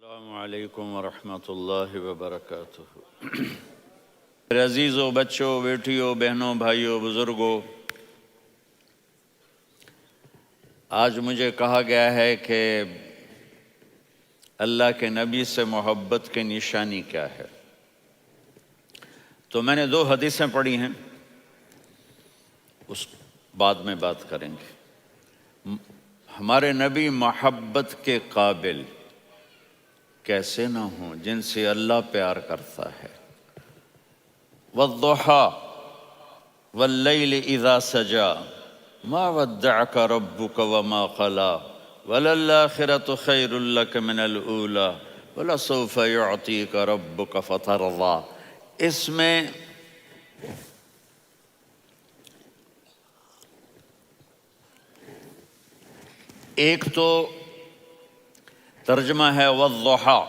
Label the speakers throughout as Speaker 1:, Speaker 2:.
Speaker 1: السلام علیکم ورحمۃ اللہ وبرکاتہ۔ میرے عزیزوں، بچوں، بیٹیوں، بہنوں، بھائیوں، بزرگوں، آج مجھے کہا گیا ہے کہ اللہ کے نبی سے محبت کی نشانی کیا ہے، تو میں نے 2 حدیثیں پڑھی ہیں، اس بعد میں بات کریں گے۔ ہمارے نبی محبت کے قابل کیسے نہ ہوں جن سے اللہ پیار کرتا ہے۔ وَالضُّحَىٰ وَاللَّيْلِ إِذَا سَجَىٰ مَا وَدَّعَكَ رَبُّكَ وَمَا قَلَىٰ وَلَلْآخِرَةُ خَيْرٌ لَكَ مِنَ الْأُولَىٰ وَلَسَوْفَ يُعْطِيكَ رَبُّكَ فَتَرْضَىٰ۔ اس میں ایک تو ترجمہ ہے والضحیٰ،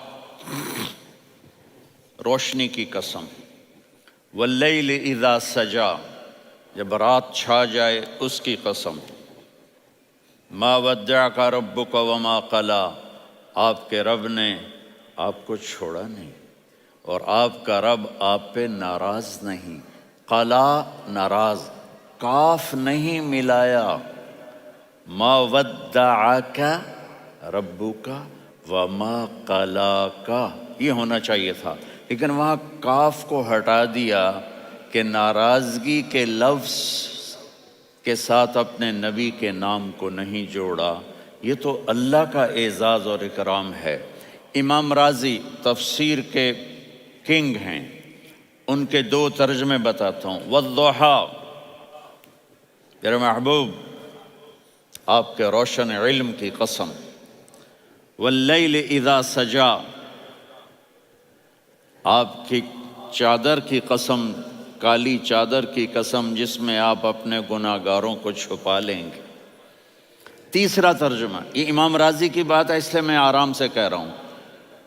Speaker 1: روشنی کی قسم، واللیل اذا سجا، جب رات چھا جائے اس کی قسم، ما ودعک ربک وما قلی، آپ کے رب نے آپ کو چھوڑا نہیں اور آپ کا رب آپ پہ ناراض نہیں۔ قلا ناراض، کاف نہیں ملایا، ما ودعک ربک وما قلاک، یہ ہونا چاہیے تھا، لیکن وہاں کاف کو ہٹا دیا کہ ناراضگی کے لفظ کے ساتھ اپنے نبی کے نام کو نہیں جوڑا۔ یہ تو اللہ کا اعزاز اور اکرام ہے۔ امام راضی تفسیر کے کنگ ہیں، ان کے 2 ترجمے بتاتا ہوں۔ والضحیٰ، میرے محبوب آپ کے روشن علم کی قسم، واللیل اذا سجا، آپ کی چادر کی قسم، کالی چادر کی قسم جس میں آپ اپنے گناہ گاروں کو چھپا لیں گے۔ تیسرا ترجمہ، یہ امام راضی کی بات ہے اس لیے میں آرام سے کہہ رہا ہوں۔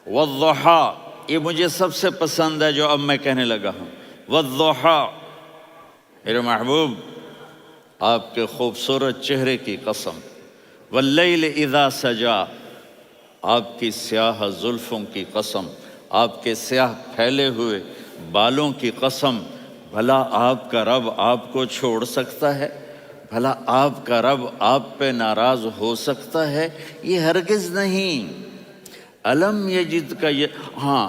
Speaker 1: والضحیٰ، یہ مجھے سب سے پسند ہے جو اب میں کہنے لگا ہوں۔ والضحیٰ، میرے محبوب آپ کے خوبصورت چہرے کی قسم، واللیل اذا سجا، آپ کی سیاہ زلفوں کی قسم، آپ کے سیاہ پھیلے ہوئے بالوں کی قسم، بھلا آپ کا رب آپ کو چھوڑ سکتا ہے؟ بھلا آپ کا رب آپ پہ ناراض ہو سکتا ہے؟ یہ ہرگز نہیں۔ الم یجد کا ہاں،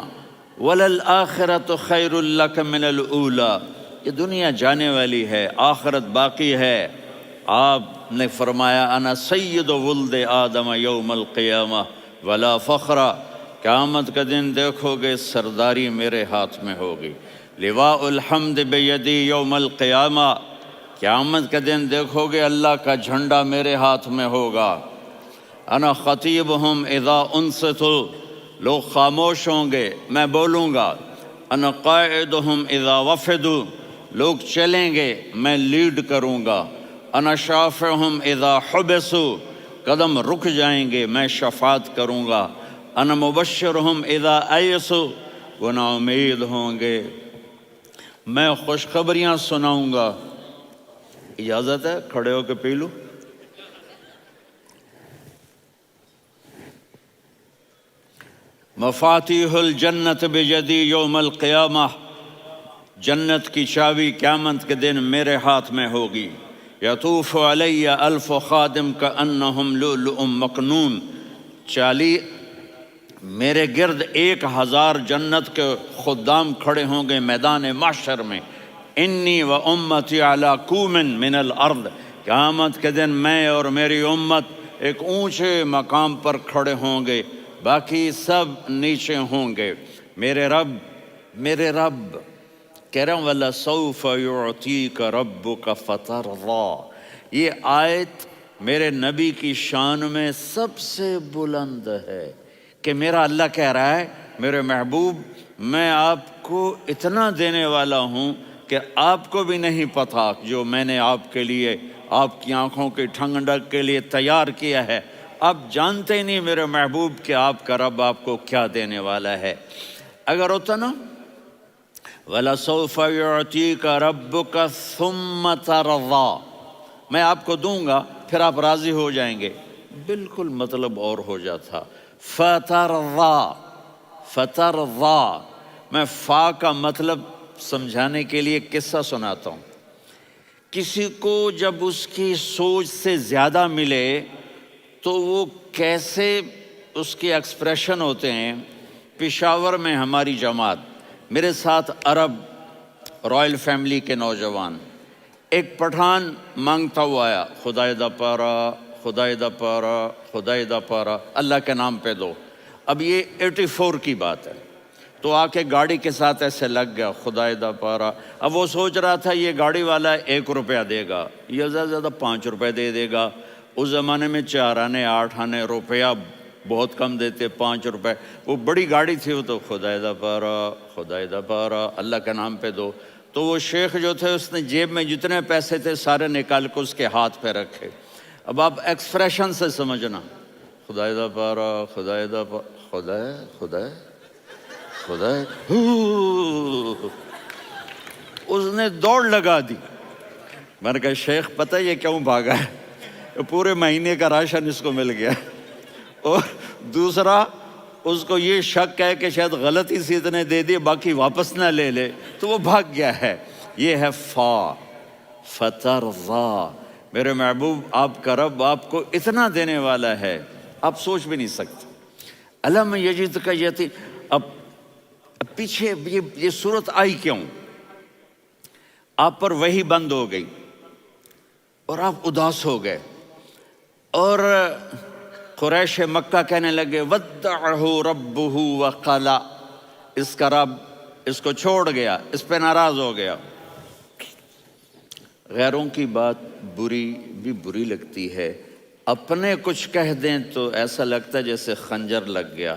Speaker 1: وَلَلْآخِرَةُ خَيْرٌ لَكَ مِنَ الْأُولَىٰ، یہ دنیا جانے والی ہے، آخرت باقی ہے۔ آپ نے فرمایا انا سید ولد آدم یوم القیامہ ولا فخر، قیامت کا دن دیکھو گے سرداری میرے ہاتھ میں ہوگی۔ لواء الحمد بیدی یوم القیامہ، قیامت کا دن دیکھو گے اللہ کا جھنڈا میرے ہاتھ میں ہوگا۔ انا خطیبہم اذا انصتوا، لوگ خاموش ہوں گے میں بولوں گا۔ انا قائدہم اذا وفدوا، لوگ چلیں گے میں لیڈ کروں گا۔ انا شافعہم اذا حبسوا، قدم رک جائیں گے میں شفاعت کروں گا۔ انا مبشرہم اذا ایسوا، وہ نا امید ہوں گے میں خوشخبریاں سناؤں گا۔ اجازت ہے کھڑے ہو کے پی لوں؟ مفاتیح الجنت بیدی یوم القیامہ، جنت کی چابی قیامت کے دن میرے ہاتھ میں ہوگی۔ یطوف علی الف خادم کانہم لؤلؤ مکنون، میرے گرد 1000 جنت کے خدام کھڑے ہوں گے میدان محشر میں۔ انی و امتی علی کوم من الارض، قیامت کے دن میں اور میری امت ایک اونچے مقام پر کھڑے ہوں گے، باقی سب نیچے ہوں گے۔ میرے رب کہہ رہا ہوں وَلَسَوْفَ يُعْطِيكَ رَبُّكَ فَتَرْضَىٰ، یہ آیت میرے نبی کی شان میں سب سے بلند ہے کہ میرا اللہ کہہ رہا ہے میرے محبوب میں آپ کو اتنا دینے والا ہوں کہ آپ کو بھی نہیں پتا جو میں نے آپ کے لیے، آپ کی آنکھوں کی ٹھنڈک کے لیے تیار کیا ہے۔ آپ جانتے نہیں میرے محبوب کہ آپ کا رب آپ کو کیا دینے والا ہے۔ اگر ہوتا نا وَلَسَوْفَ يُعْطِيكَ رَبُّكَ ثُمَّ تَرْضَىٰ، میں آپ کو دوں گا پھر آپ راضی ہو جائیں گے، بالکل مطلب اور ہو جاتا۔ فَتَرْضَىٰ، فترضا، میں فا کا مطلب سمجھانے کے لیے قصہ سناتا ہوں۔ کسی کو جب اس کی سوچ سے زیادہ ملے تو وہ کیسے اس کے ایکسپریشن ہوتے ہیں۔ پشاور میں ہماری جماعت، میرے ساتھ عرب رائل فیملی کے نوجوان، ایک پٹھان مانگتا ہوا آیا، خدائے دا پارا، خدائے دا پارا، خدائے دا پارا، اللہ کے نام پہ دو۔ اب یہ 84 کی بات ہے، تو آ کے گاڑی کے ساتھ ایسے لگ گیا، خدائے دا پارا۔ اب وہ سوچ رہا تھا یہ گاڑی والا 1 روپیہ دے گا یا زیادہ زیادہ 5 روپے دے دے گا۔ اس زمانے میں 4 آنے 8 آنے روپیہ بہت کم دیتے، 5 روپے، وہ بڑی گاڑی تھی، وہ تو خدائے دا پارا، خدائے دا پارا، اللہ کے نام پہ دو۔ تو وہ شیخ جو تھے اس نے جیب میں جتنے پیسے تھے سارے نکال کے اس کے ہاتھ پہ رکھے۔ اب آپ ایکسپریشن سے سمجھنا، خدائے دا پارا، خدائے دا پارا، خدائے خدائے خدائے، اس نے دوڑ لگا دی۔ میں نے کہا شیخ پتہ یہ کیوں بھاگا ہے؟ پورے مہینے کا راشن اس کو مل گیا، اور دوسرا اس کو یہ شک ہے کہ شاید غلطی سے اتنے دے دیے باقی واپس نہ لے لے، تو وہ بھاگ گیا ہے۔ یہ ہے فا، فترضا۔ میرے محبوب آپ کا رب آپ کو اتنا دینے والا ہے آپ سوچ بھی نہیں سکتے۔ الم یجدک یتیم، اب پیچھے یہ صورت آئی کیوں؟ آپ پر وحی بند ہو گئی اور آپ اداس ہو گئے، اور قریش مکہ کہنے لگے ودعہ ربہ وقلا، اس کا رب اس کو چھوڑ گیا، اس پہ ناراض ہو گیا۔ غیروں کی بات بری لگتی ہے، اپنے کچھ کہہ دیں تو ایسا لگتا ہے جیسے خنجر لگ گیا۔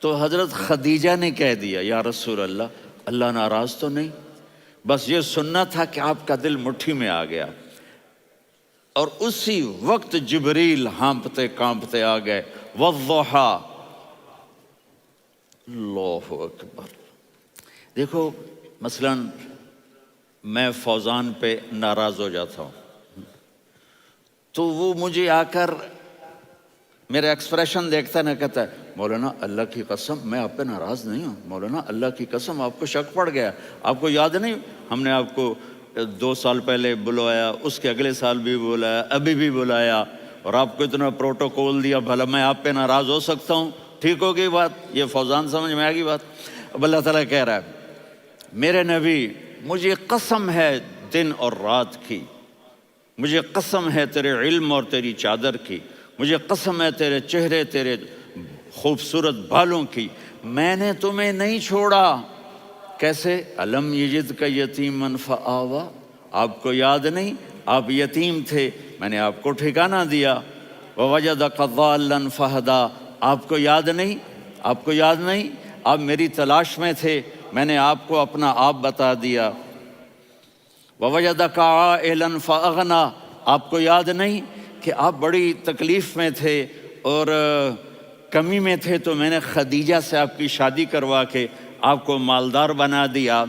Speaker 1: تو حضرت خدیجہ نے کہہ دیا یا رسول اللہ، اللہ ناراض تو نہیں؟ بس یہ سننا تھا کہ آپ کا دل مٹھی میں آ گیا۔ اور اسی وقت جبریل ہانپتے کانپتے آ گئے، والضحیٰ، اللہ اکبر۔ دیکھو مثلا میں فوزان پہ ناراض ہو جاتا ہوں تو وہ مجھے آ کر میرا ایکسپریشن دیکھتا ہے، نہ کہتا ہے مولانا اللہ کی قسم میں آپ پہ ناراض نہیں ہوں، مولانا اللہ کی قسم آپ کو شک پڑ گیا، آپ کو یاد نہیں ہم نے آپ کو 2 سال پہلے بلوایا، اس کے اگلے سال بھی بلایا، ابھی بھی بلایا، اور آپ کو اتنا پروٹوکول دیا، بھلا میں آپ پہ ناراض ہو سکتا ہوں؟ ٹھیک ہوگی بات؟ یہ فوزان سمجھ میں آ گئی بات؟ اب اللہ تعالیٰ کہہ رہا ہے میرے نبی مجھے قسم ہے دن اور رات کی، مجھے قسم ہے تیرے علم اور تیری چادر کی، مجھے قسم ہے تیرے چہرے تیرے خوبصورت بالوں کی، میں نے تمہیں نہیں چھوڑا۔ کیسے؟ الم یجدک یتیما فآویٰ، آپ کو یاد نہیں آپ یتیم تھے، میں نے آپ کو ٹھکانہ دیا۔ ووجدک ضالا فہدیٰ، آپ کو یاد نہیں، آپ کو یاد نہیں آپ میری تلاش میں تھے، میں نے آپ کو اپنا آپ بتا دیا۔ ووجدک عائلا فاغنیٰ، آپ کو یاد نہیں کہ آپ بڑی تکلیف میں تھے اور کمی میں تھے، تو میں نے خدیجہ سے آپ کی شادی کروا کے آپ کو مالدار بنا دیا۔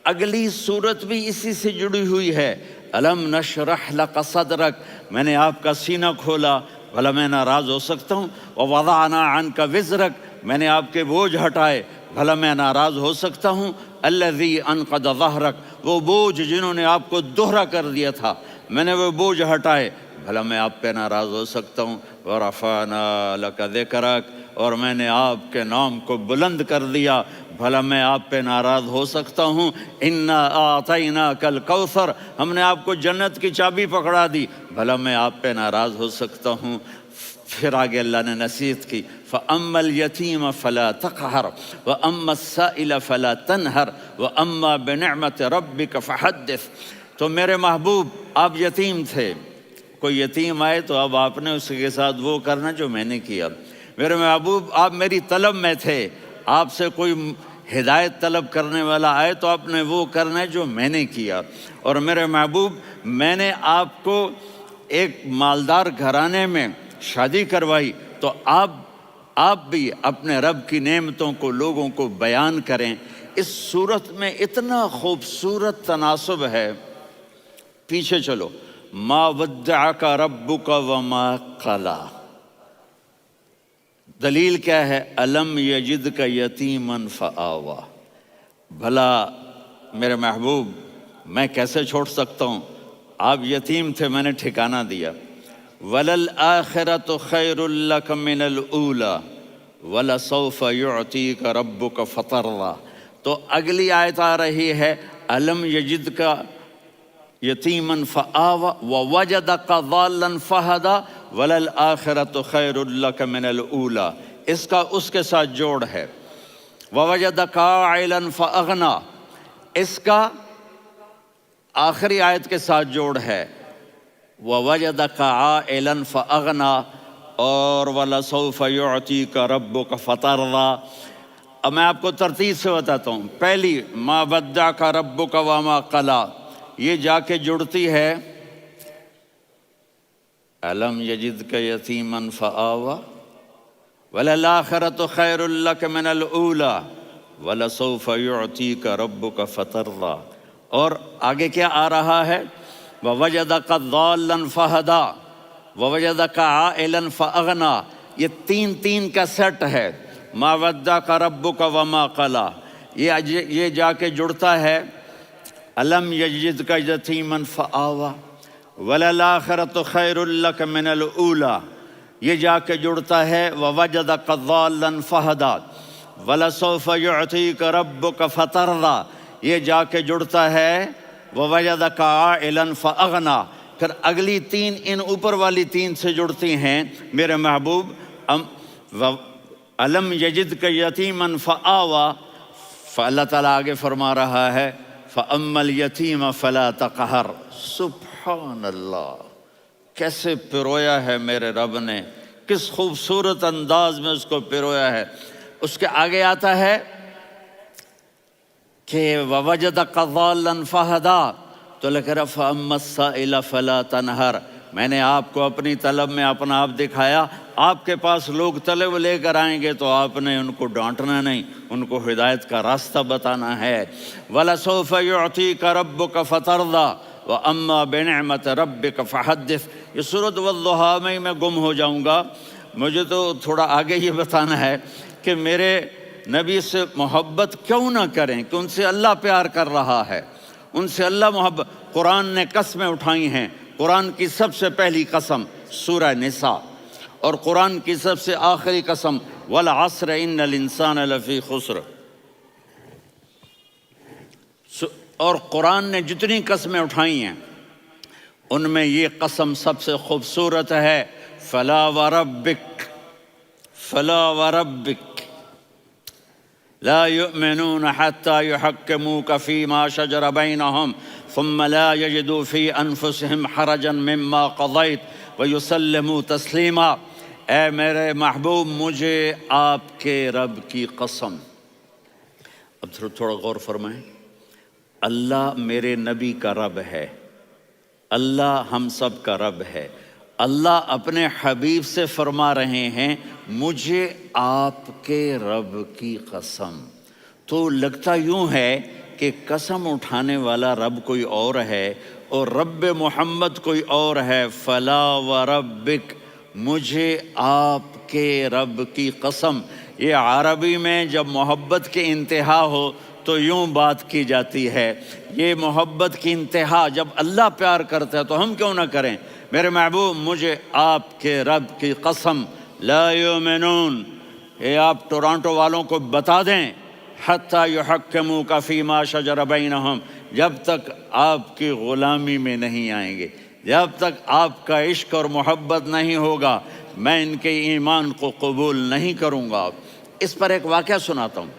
Speaker 1: اگلی صورت بھی اسی سے جڑی ہوئی ہے، الم نشرح لک صدرک، میں نے آپ کا سینہ کھولا، بھلا میں ناراض ہو سکتا ہوں؟ ووضعنا عنک وزرک، میں نے آپ کے بوجھ ہٹائے، بھلا میں ناراض ہو سکتا ہوں؟ الذی انقض ظہرک، وہ بوجھ جنہوں نے آپ کو دوہرا کر دیا تھا، میں نے وہ بوجھ ہٹائے، بھلا میں آپ پہ ناراض ہو سکتا ہوں؟ ورفعنا لک ذکرک، اور میں نے آپ کے نام کو بلند کر دیا، بھلا میں آپ پہ ناراض ہو سکتا ہوں؟ انا اعطیناک الکوثر، ہم نے آپ کو جنت کی چابی پکڑا دی، بھلا میں آپ پہ ناراض ہو سکتا ہوں؟ پھر آگے اللہ نے نصیحت کی، فَأَمَّا الْيَتِيمَ فَلَا تَقْهَرْ وَأَمَّا السَّائِلَ فَلَا تَنْهَرْ وَأَمَّا بِنِعْمَةِ رَبِّكَ فَحَدِّثْ۔ تو میرے محبوب آپ یتیم تھے، کوئی یتیم آئے تو اب آپ نے اس کے ساتھ وہ کرنا جو میں نے کیا۔ میرے محبوب آپ میری طلب میں تھے، آپ سے کوئی ہدایت طلب کرنے والا آئے تو آپ نے وہ کرنا ہے جو میں نے کیا۔ اور میرے محبوب میں نے آپ کو ایک مالدار گھرانے میں شادی کروائی، تو آپ بھی اپنے رب کی نعمتوں کو لوگوں کو بیان کریں۔ اس صورت میں اتنا خوبصورت تناسب ہے، پیچھے چلو، ما ودعک ربک وما قلی، دلیل کیا ہے؟ الم یجد کا یتیمن فآوا، بھلا میرے محبوب میں کیسے چھوڑ سکتا ہوں؟ آپ یتیم تھے، میں نے ٹھکانہ دیا۔ وَلَلْآخِرَةُ خَيْرٌ لَكَ مِنَ الْأُولَى وَلَسَوْفَ يُعْطِيكَ رَبُّكَ فَتَرْضَىٰ۔ تو اگلی آیت آ رہی ہے الم یجد کا یتیمن فآوا ووجدک ضالا فہدا وللآخرۃ خیر لک من الاولی، اس کا اس کے ساتھ جوڑ ہے۔ ووجدک عائلا فاغنی، اس کا آخری آیت کے ساتھ جوڑ ہے ووجدک عائلا فاغنی اور ولسوف یعطیک ربک فترضیٰ۔ اب میں آپ کو ترتیب سے بتاتا ہوں۔ پہلی ما ودعک ربک وما قلی، یہ جا کے جڑتی ہے الم یجدک یتیما فآوا وللآخرۃ خیر لک من الاولی ولسوف یعطیک ربک فترضیٰ۔ اور آگے کیا آ رہا ہے؟ ووجدک ضالا فہدا ووجدک عائلا فاغنی، یہ تین تین کا سیٹ ہے۔ ما ودعک ربک وما قلی، یہ جا کے جڑتا ہے الم یجدک یتیما فآوا وللآخرۃ خیر لک من الاولی، یہ جا کے جڑتا ہے ووجدک ضالا فہدا ولسوف یعطیک ربک فترضیٰ، یہ جا کے جڑتا ہے ووجدک عائلا فاغنی۔ پھر اگلی تین ان اوپر والی تین سے جڑتی ہیں میرے محبوب۔ الم یجدک یتیما فآوا، فاللہ تعالیٰ آگے فرما رہا ہے فَأَمَّا الْيَتِيمَ فَلَا تَقْهَرْ۔ سبحان اللہ، کیسے پرویا ہے میرے رب نے، کس خوبصورت انداز میں اس کو پرویا ہے۔ اس کے آگے آتا ہے کہ وَوَجَدَكَ ضَالًّا فَهَدَىٰ، تو لکھ رہا فَأَمَّا السَّائِلَ فَلَا تَنْهَرْ، میں نے آپ کو اپنی طلب میں اپنا آپ دکھایا۔ آپ کے پاس لوگ طلب لے کر آئیں گے تو آپ نے ان کو ڈانٹنا نہیں، ان کو ہدایت کا راستہ بتانا ہے۔ وَلَسَوْفَ يُعْطِيكَ رَبُّكَ فَتَرْضَىٰ وَأَمَّا بِنِعْمَةِ رَبِّكَ فَحَدِّثْ۔ یہ سورۃ والضحیٰ میں گم ہو جاؤں گا، مجھے تو تھوڑا آگے یہ بتانا ہے کہ میرے نبی سے محبت کیوں نہ کریں، کہ ان سے اللہ پیار کر رہا ہے، ان سے اللہ محبت۔ قرآن نے قسمیں اٹھائی ہیں، قرآن کی سب سے پہلی قسم سورہ نساء، اور قرآن کی سب سے آخری قسم والعصر ان الانسان لفی خسر۔ اور قرآن نے جتنی قسمیں اٹھائی ہیں ان میں یہ قسم سب سے خوبصورت ہے، فلا وربک فلا وربک لا يؤمنون حتى يحكموك فيما شجر بينهم ثم لا يجدوا في انفسهم حرجا مما قضيت ويسلموا تسلیما۔ اے میرے محبوب، مجھے آپ کے رب کی قسم۔ اب تھوڑا غور فرمائیں، اللہ میرے نبی کا رب ہے، اللہ ہم سب کا رب ہے۔ اللہ اپنے حبیب سے فرما رہے ہیں مجھے آپ کے رب کی قسم۔ تو لگتا یوں ہے کہ قسم اٹھانے والا رب کوئی اور ہے اور رب محمد کوئی اور ہے۔ فلا وربک، مجھے آپ کے رب کی قسم۔ یہ عربی میں جب محبت کی انتہا ہو تو یوں بات کی جاتی ہے، یہ محبت کی انتہا جب اللہ پیار کرتا ہے تو ہم کیوں نہ کریں۔ میرے محبوب، مجھے آپ کے رب کی قسم، لا یؤمنون، یہ آپ ٹورانٹو والوں کو بتا دیں، حتی یحکموک فیما شجر بینہم، جب تک آپ کی غلامی میں نہیں آئیں گے، جب تک آپ کا عشق اور محبت نہیں ہوگا، میں ان کے ایمان کو قبول نہیں کروں گا۔ اس پر ایک واقعہ سناتا ہوں۔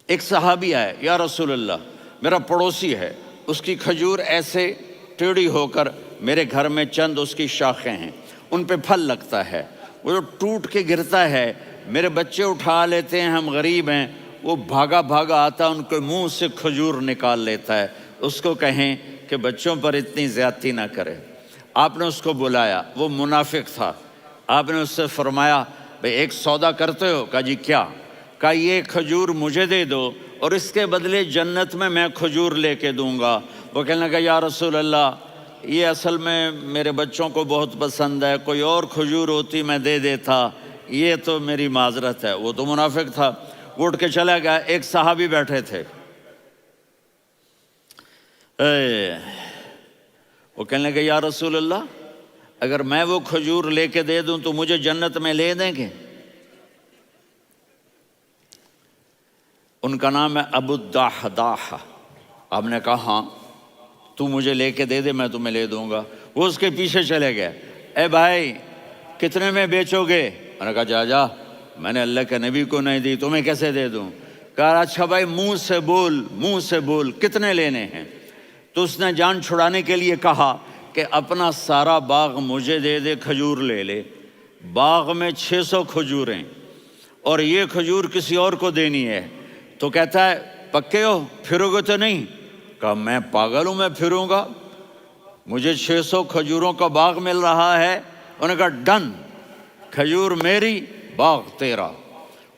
Speaker 1: ایک صحابی آئے، یا رسول اللہ، میرا پڑوسی ہے، اس کی کھجور ایسے ٹیڑھی ہو کر میرے گھر میں چند اس کی شاخیں ہیں، ان پہ پھل لگتا ہے، وہ جو ٹوٹ کے گرتا ہے، میرے بچے اٹھا لیتے ہیں، ہم غریب ہیں، وہ بھاگا بھاگا آتا ہے، ان کے منہ سے کھجور نکال لیتا ہے۔ اس کو کہیں کہ بچوں پر اتنی زیادتی نہ کرے۔ آپ نے اس کو بلایا، وہ منافق تھا، آپ نے اس سے فرمایا بھئی ایک سودا کرتے ہو؟ کہا جی کیا؟ کہا یہ کھجور مجھے دے دو اور اس کے بدلے جنت میں کھجور لے کے دوں گا۔ وہ کہنے لگا یا رسول اللہ، یہ اصل میں میرے بچوں کو بہت پسند ہے، کوئی اور کھجور ہوتی میں دے دیتا، یہ تو میری معذرت ہے۔ وہ تو منافق تھا، وہ اٹھ کے چلا گیا۔ ایک صحابی بیٹھے تھے، وہ کہنے لگے یا رسول اللہ، اگر میں وہ کھجور لے کے دے دوں تو مجھے جنت میں لے دیں گے؟ ان کا نام ہے ابو الدحداح۔ آپ نے کہا ہاں، تو مجھے لے کے دے دے، میں تمہیں لے دوں گا۔ وہ اس کے پیچھے چلے گئے، اے بھائی کتنے میں بیچو گے؟ میں نے کہا جا میں نے اللہ کے نبی کو نہیں دی، تمہیں کیسے دے دوں؟ کہا اچھا بھائی منہ سے بول کتنے لینے ہیں؟ تو اس نے جان چھڑانے کے لیے کہا کہ اپنا سارا باغ مجھے دے دے، کھجور لے لے۔ باغ میں 600 کھجوریں اور یہ کھجور کسی اور کو دینی ہے۔ تو کہتا ہے پکے ہو، پھرو گے تو نہیں؟ کہا میں پاگل ہوں، میں پھروں گا؟ مجھے 600 کھجوروں کا باغ مل رہا ہے۔ انہوں نے کہا ڈن، کھجور میری، باغ تیرا۔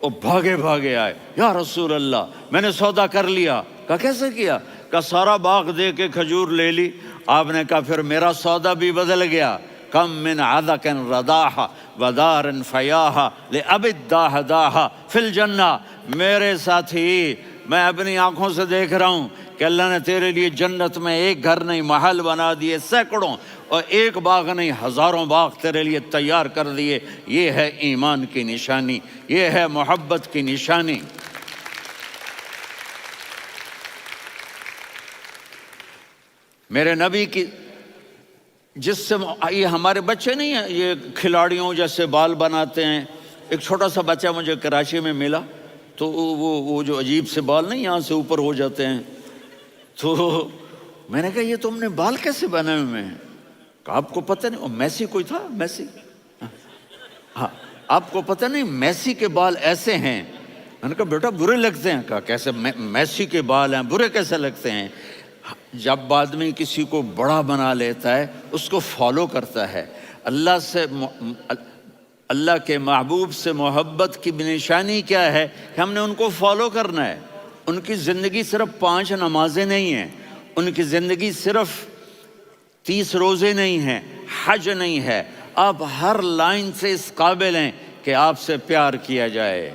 Speaker 1: وہ بھاگے آئے، یا رسول اللہ میں نے سودا کر لیا۔ کہا کیسے کیا؟ کہا سارا باغ دے کے کھجور لے لی۔ آپ نے کہا پھر میرا سودا بھی بدل گیا۔ کم من عذق رداح ودار فیاح لأبی الدحداح فی الجنہ۔ میرے ساتھی، میں اپنی آنکھوں سے دیکھ رہا ہوں کہ اللہ نے تیرے لیے جنت میں ایک گھر نہیں محل بنا دیے، سینکڑوں، اور ایک باغ نہیں ہزاروں باغ تیرے لیے تیار کر دیے۔ یہ ہے ایمان کی نشانی، یہ ہے محبت کی نشانی۔ میرے نبی کی جس سے یہ ہمارے بچے نہیں ہیں، یہ کھلاڑیوں جیسے بال بناتے ہیں۔ ایک چھوٹا سا بچہ مجھے کراچی میں ملا، تو وہ جو عجیب سے بال نہیں یہاں سے اوپر ہو جاتے ہیں، تو میں نے کہا یہ تم نے بال کیسے بنائے ہوئے ہیں؟ کہا آپ کو پتہ نہیں؟ میسی کوئی تھا، میسی، ہاں آپ کو پتہ نہیں میسی کے بال ایسے ہیں؟ میں نے کہا بیٹا برے لگتے ہیں۔ کہا کیسے؟ میسی کے بال ہیں، برے کیسے لگتے ہیں؟ جب آدمی کسی کو بڑا بنا لیتا ہے اس کو فالو کرتا ہے۔ اللہ کے محبوب سے محبت کی نشانی کیا ہے کہ ہم نے ان کو فالو کرنا ہے۔ ان کی زندگی صرف 5 نمازیں نہیں ہیں، ان کی زندگی صرف 30 روزے نہیں ہیں، حج نہیں ہے۔ آپ ہر لائن سے اس قابل ہیں کہ آپ سے پیار کیا جائے۔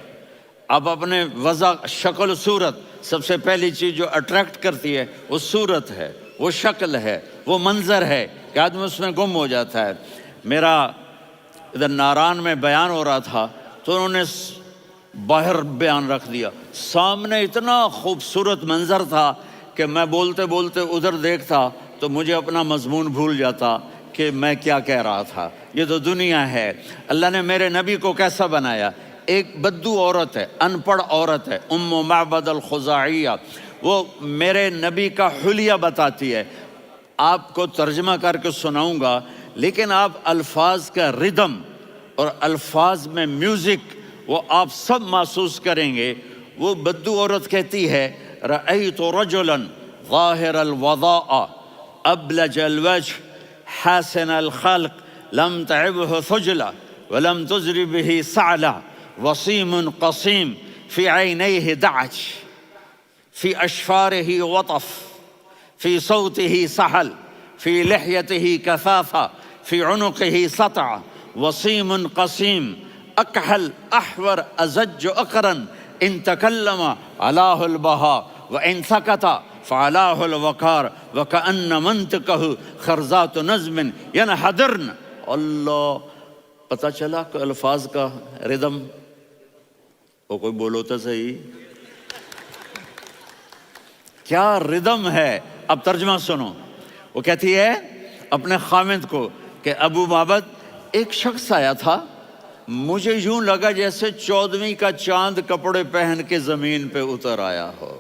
Speaker 1: آپ اپنے وضع، شکل و صورت، سب سے پہلی چیز جو اٹریکٹ کرتی ہے وہ صورت ہے، وہ شکل ہے، وہ منظر ہے کہ آدمی اس میں گم ہو جاتا ہے۔ میرا ادھر ناران میں بیان ہو رہا تھا تو انہوں نے باہر بیان رکھ دیا، سامنے اتنا خوبصورت منظر تھا کہ میں بولتے بولتے ادھر دیکھتا تو مجھے اپنا مضمون بھول جاتا کہ میں کیا کہہ رہا تھا۔ یہ تو دنیا ہے۔ اللہ نے میرے نبی کو کیسا بنایا؟ ایک بدو عورت ہے، ان پڑھ عورت ہے، ام معبد الخزاعیہ، وہ میرے نبی کا حلیہ بتاتی ہے۔ آپ کو ترجمہ کر کے سناؤں گا، لیکن آپ الفاظ کا ردم اور الفاظ میں میوزک وہ آپ سب محسوس کریں گے۔ وہ بدو عورت کہتی ہے رأیت رجلا ظاہر الوضاء ابلج الوجه حاسن الخلق لم تعبه ثجلة ولم تزر به سعلة وصيم قصيم في عينيه دعج في أشفاره وطف في صوته سحل في لحيته كثافة في عنقه سطع وصيم قصيم أكحل أحور أزج أقرن إن تكلم علاه البهاء وإن سكت فعلاه الوقار وكأن منطقه خرزات نظم ينحدرن۔ اللہ، پتہ چلا کہ الفاظ کا ردم، وہ کوئی بولو تو صحیح، کیا ردم ہے۔ اب ترجمہ سنو۔ وہ کہتی ہے اپنے خامد کو کہ ابو معبد، ایک شخص آیا تھا، مجھے یوں لگا جیسے 14ویں کا چاند کپڑے پہن کے زمین پہ اتر آیا ہو۔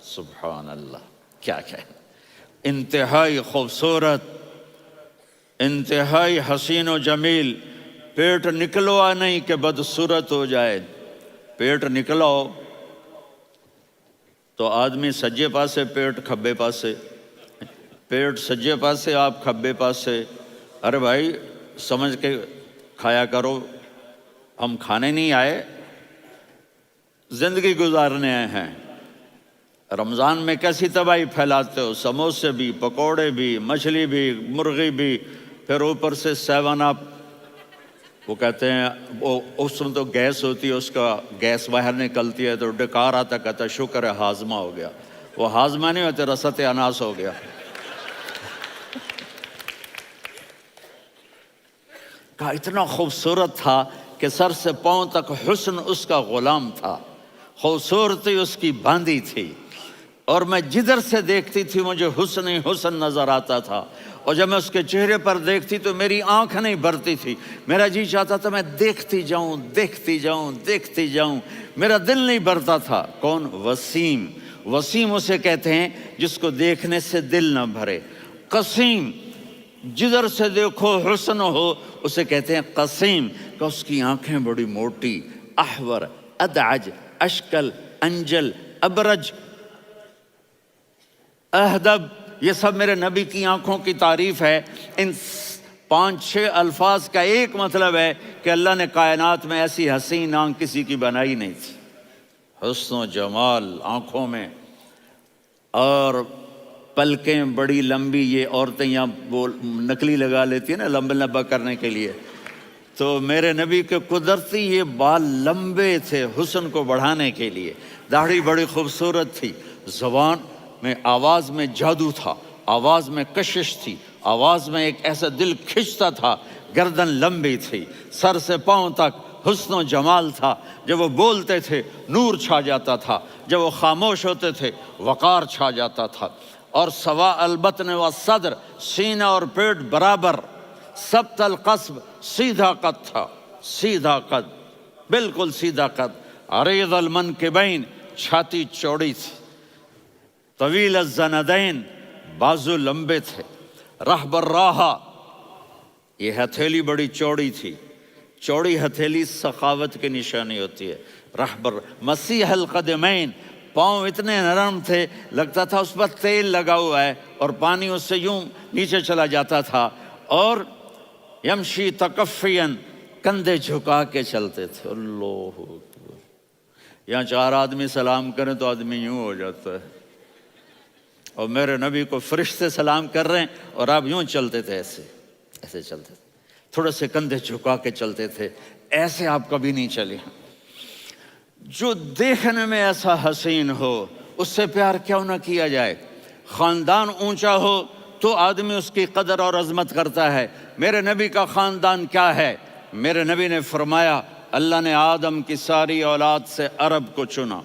Speaker 1: سبحان اللہ، کیا انتہائی خوبصورت، انتہائی حسین و جمیل۔ پیٹ نکلوا نہیں کہ بدصورت ہو جائے، پیٹ نکلاؤ تو آدمی سجے پاسے پیٹ، کھبے پاسے پیٹ، سجے پاسے آپ، کھبے پاسے۔ ارے بھائی سمجھ کے کھایا کرو، ہم کھانے نہیں آئے، زندگی گزارنے آئے ہیں۔ رمضان میں کیسی تباہی پھیلاتے ہو، سموسے بھی، پکوڑے بھی، مچھلی بھی، مرغی بھی، پھر اوپر سے 7 اپ۔ وہ کہتے ہیں وہ اس میں تو گیس ہوتی ہے، اس کا گیس باہر نکلتی ہے تو ڈکار آتا، کہتا شکر ہے ہاضمہ ہو گیا. وہ ہاضمہ نہیں ہوتے، رسط اناس ہو گیا. کہا اتنا خوبصورت تھا کہ سر سے پاؤں تک حسن اس کا غلام تھا، خوبصورتی اس کی باندھی تھی، اور میں جدھر سے دیکھتی تھی مجھے حسن ہی حسن نظر آتا تھا. اور جب میں اس کے چہرے پر دیکھتی تو میری آنکھ نہیں بھرتی تھی، میرا جی چاہتا تھا میں دیکھتی جاؤں دیکھتی جاؤں دیکھتی جاؤں، میرا دل نہیں بھرتا تھا. کون؟ وسیم. وسیم اسے کہتے ہیں جس کو دیکھنے سے دل نہ بھرے. قسیم، جدھر سے دیکھو حسن ہو، اسے کہتے ہیں قسیم، کہ اس کی آنکھیں بڑی موٹی، احور، ادعج، اشکل، انجل، ابرج، اہدب، یہ سب میرے نبی کی آنکھوں کی تعریف ہے. ان 5-6 الفاظ کا ایک مطلب ہے کہ اللہ نے کائنات میں ایسی حسین آنکھ کسی کی بنائی نہیں تھی. حسن و جمال آنکھوں میں، اور پلکیں بڑی لمبی. یہ عورتیں یہاں وہ نکلی لگا لیتی ہیں نا لمبا لمبا کرنے کے لیے، تو میرے نبی کے قدرتی یہ بال لمبے تھے حسن کو بڑھانے کے لیے. داڑھی بڑی خوبصورت تھی. زبان میں، آواز میں جادو تھا، آواز میں کشش تھی، آواز میں ایک ایسا دل کھنچتا تھا. گردن لمبی تھی، سر سے پاؤں تک حسن و جمال تھا. جب وہ بولتے تھے نور چھا جاتا تھا، جب وہ خاموش ہوتے تھے وقار چھا جاتا تھا. اور سوا البطن و صدر، سینہ اور پیٹ برابر، سبت القصب، سیدھا قد تھا، سیدھا قد، بالکل سیدھا قد. عریض المنکبین، چھاتی چوڑی تھی. طویل الزندین، بازو لمبے تھے. رحب الراحہ، یہ ہتھیلی بڑی چوڑی تھی. چوڑی ہتھیلی سخاوت کی نشانی ہوتی ہے. رحب مسیح القدمین، پاؤں اتنے نرم تھے لگتا تھا اس پر تیل لگا ہوا ہے، اور پانی اس سے یوں نیچے چلا جاتا تھا. اور یمشی تکفین، کندھے جھکا کے چلتے تھے. اللہ اکبر. یہاں 4 آدمی سلام کریں تو آدمی یوں ہو جاتا ہے، اور میرے نبی کو فرشتے سلام کر رہے ہیں اور آپ یوں چلتے تھے، ایسے ایسے چلتے تھے، تھوڑے سے کندھے جھکا کے چلتے تھے. ایسے آپ کبھی نہیں چلے. جو دیکھنے میں ایسا حسین ہو اس سے پیار کیوں نہ کیا جائے. خاندان اونچا ہو تو آدمی اس کی قدر اور عظمت کرتا ہے. میرے نبی کا خاندان کیا ہے؟ میرے نبی نے فرمایا اللہ نے آدم کی ساری اولاد سے عرب کو چنا،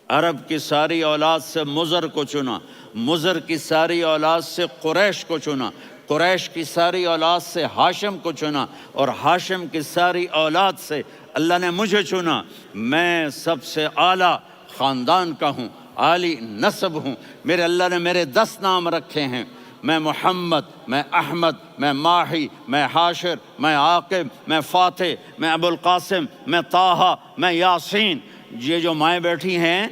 Speaker 1: عرب کی ساری اولاد سے مضر کو چنا، مضر کی ساری اولاد سے قریش کو چنا، قریش کی ساری اولاد سے ہاشم کو چنا، اور ہاشم کی ساری اولاد سے اللہ نے مجھے چنا. میں سب سے اعلیٰ خاندان کا ہوں، عالی نسب ہوں. میرے اللہ نے میرے 10 نام رکھے ہیں. میں محمد، میں احمد، میں ماہی، میں حاشر، میں عاقب، میں فاتح، میں ابو القاسم، میں طٰہٰ، میں یاسین. یہ جو مائیں بیٹھی ہیں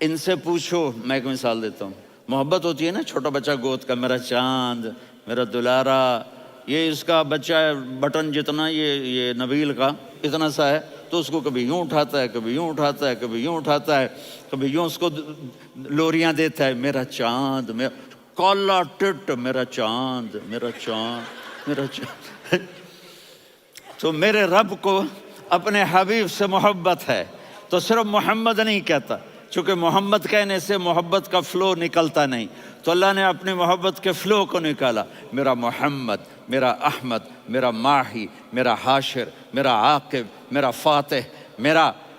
Speaker 1: ان سے پوچھو. میں ایک مثال دیتا ہوں. محبت ہوتی ہے نا چھوٹا بچہ گود کا، میرا چاند، میرا دلارا. یہ اس کا بچہ بٹن جتنا، یہ نبیل کا اتنا سا ہے، تو اس کو کبھی یوں اٹھاتا ہے، کبھی یوں اٹھاتا ہے، کبھی یوں اٹھاتا ہے، کبھی یوں اس کو لوریاں دیتا ہے. میرا چاند، میرا کالا ٹٹ، میرا چاند، میرا چاند، میرا چاند. تو میرے رب کو اپنے حبیب سے محبت ہے تو صرف محمد نہیں کہتا، چونکہ محمد کہنے سے محبت کا فلو نکلتا نہیں، تو اللہ نے اپنی محبت کے فلو کو نکالا. میرا محمد، میرا احمد، میرا ماہی، میرا حاشر، میرا عاقب، میرا فاتح،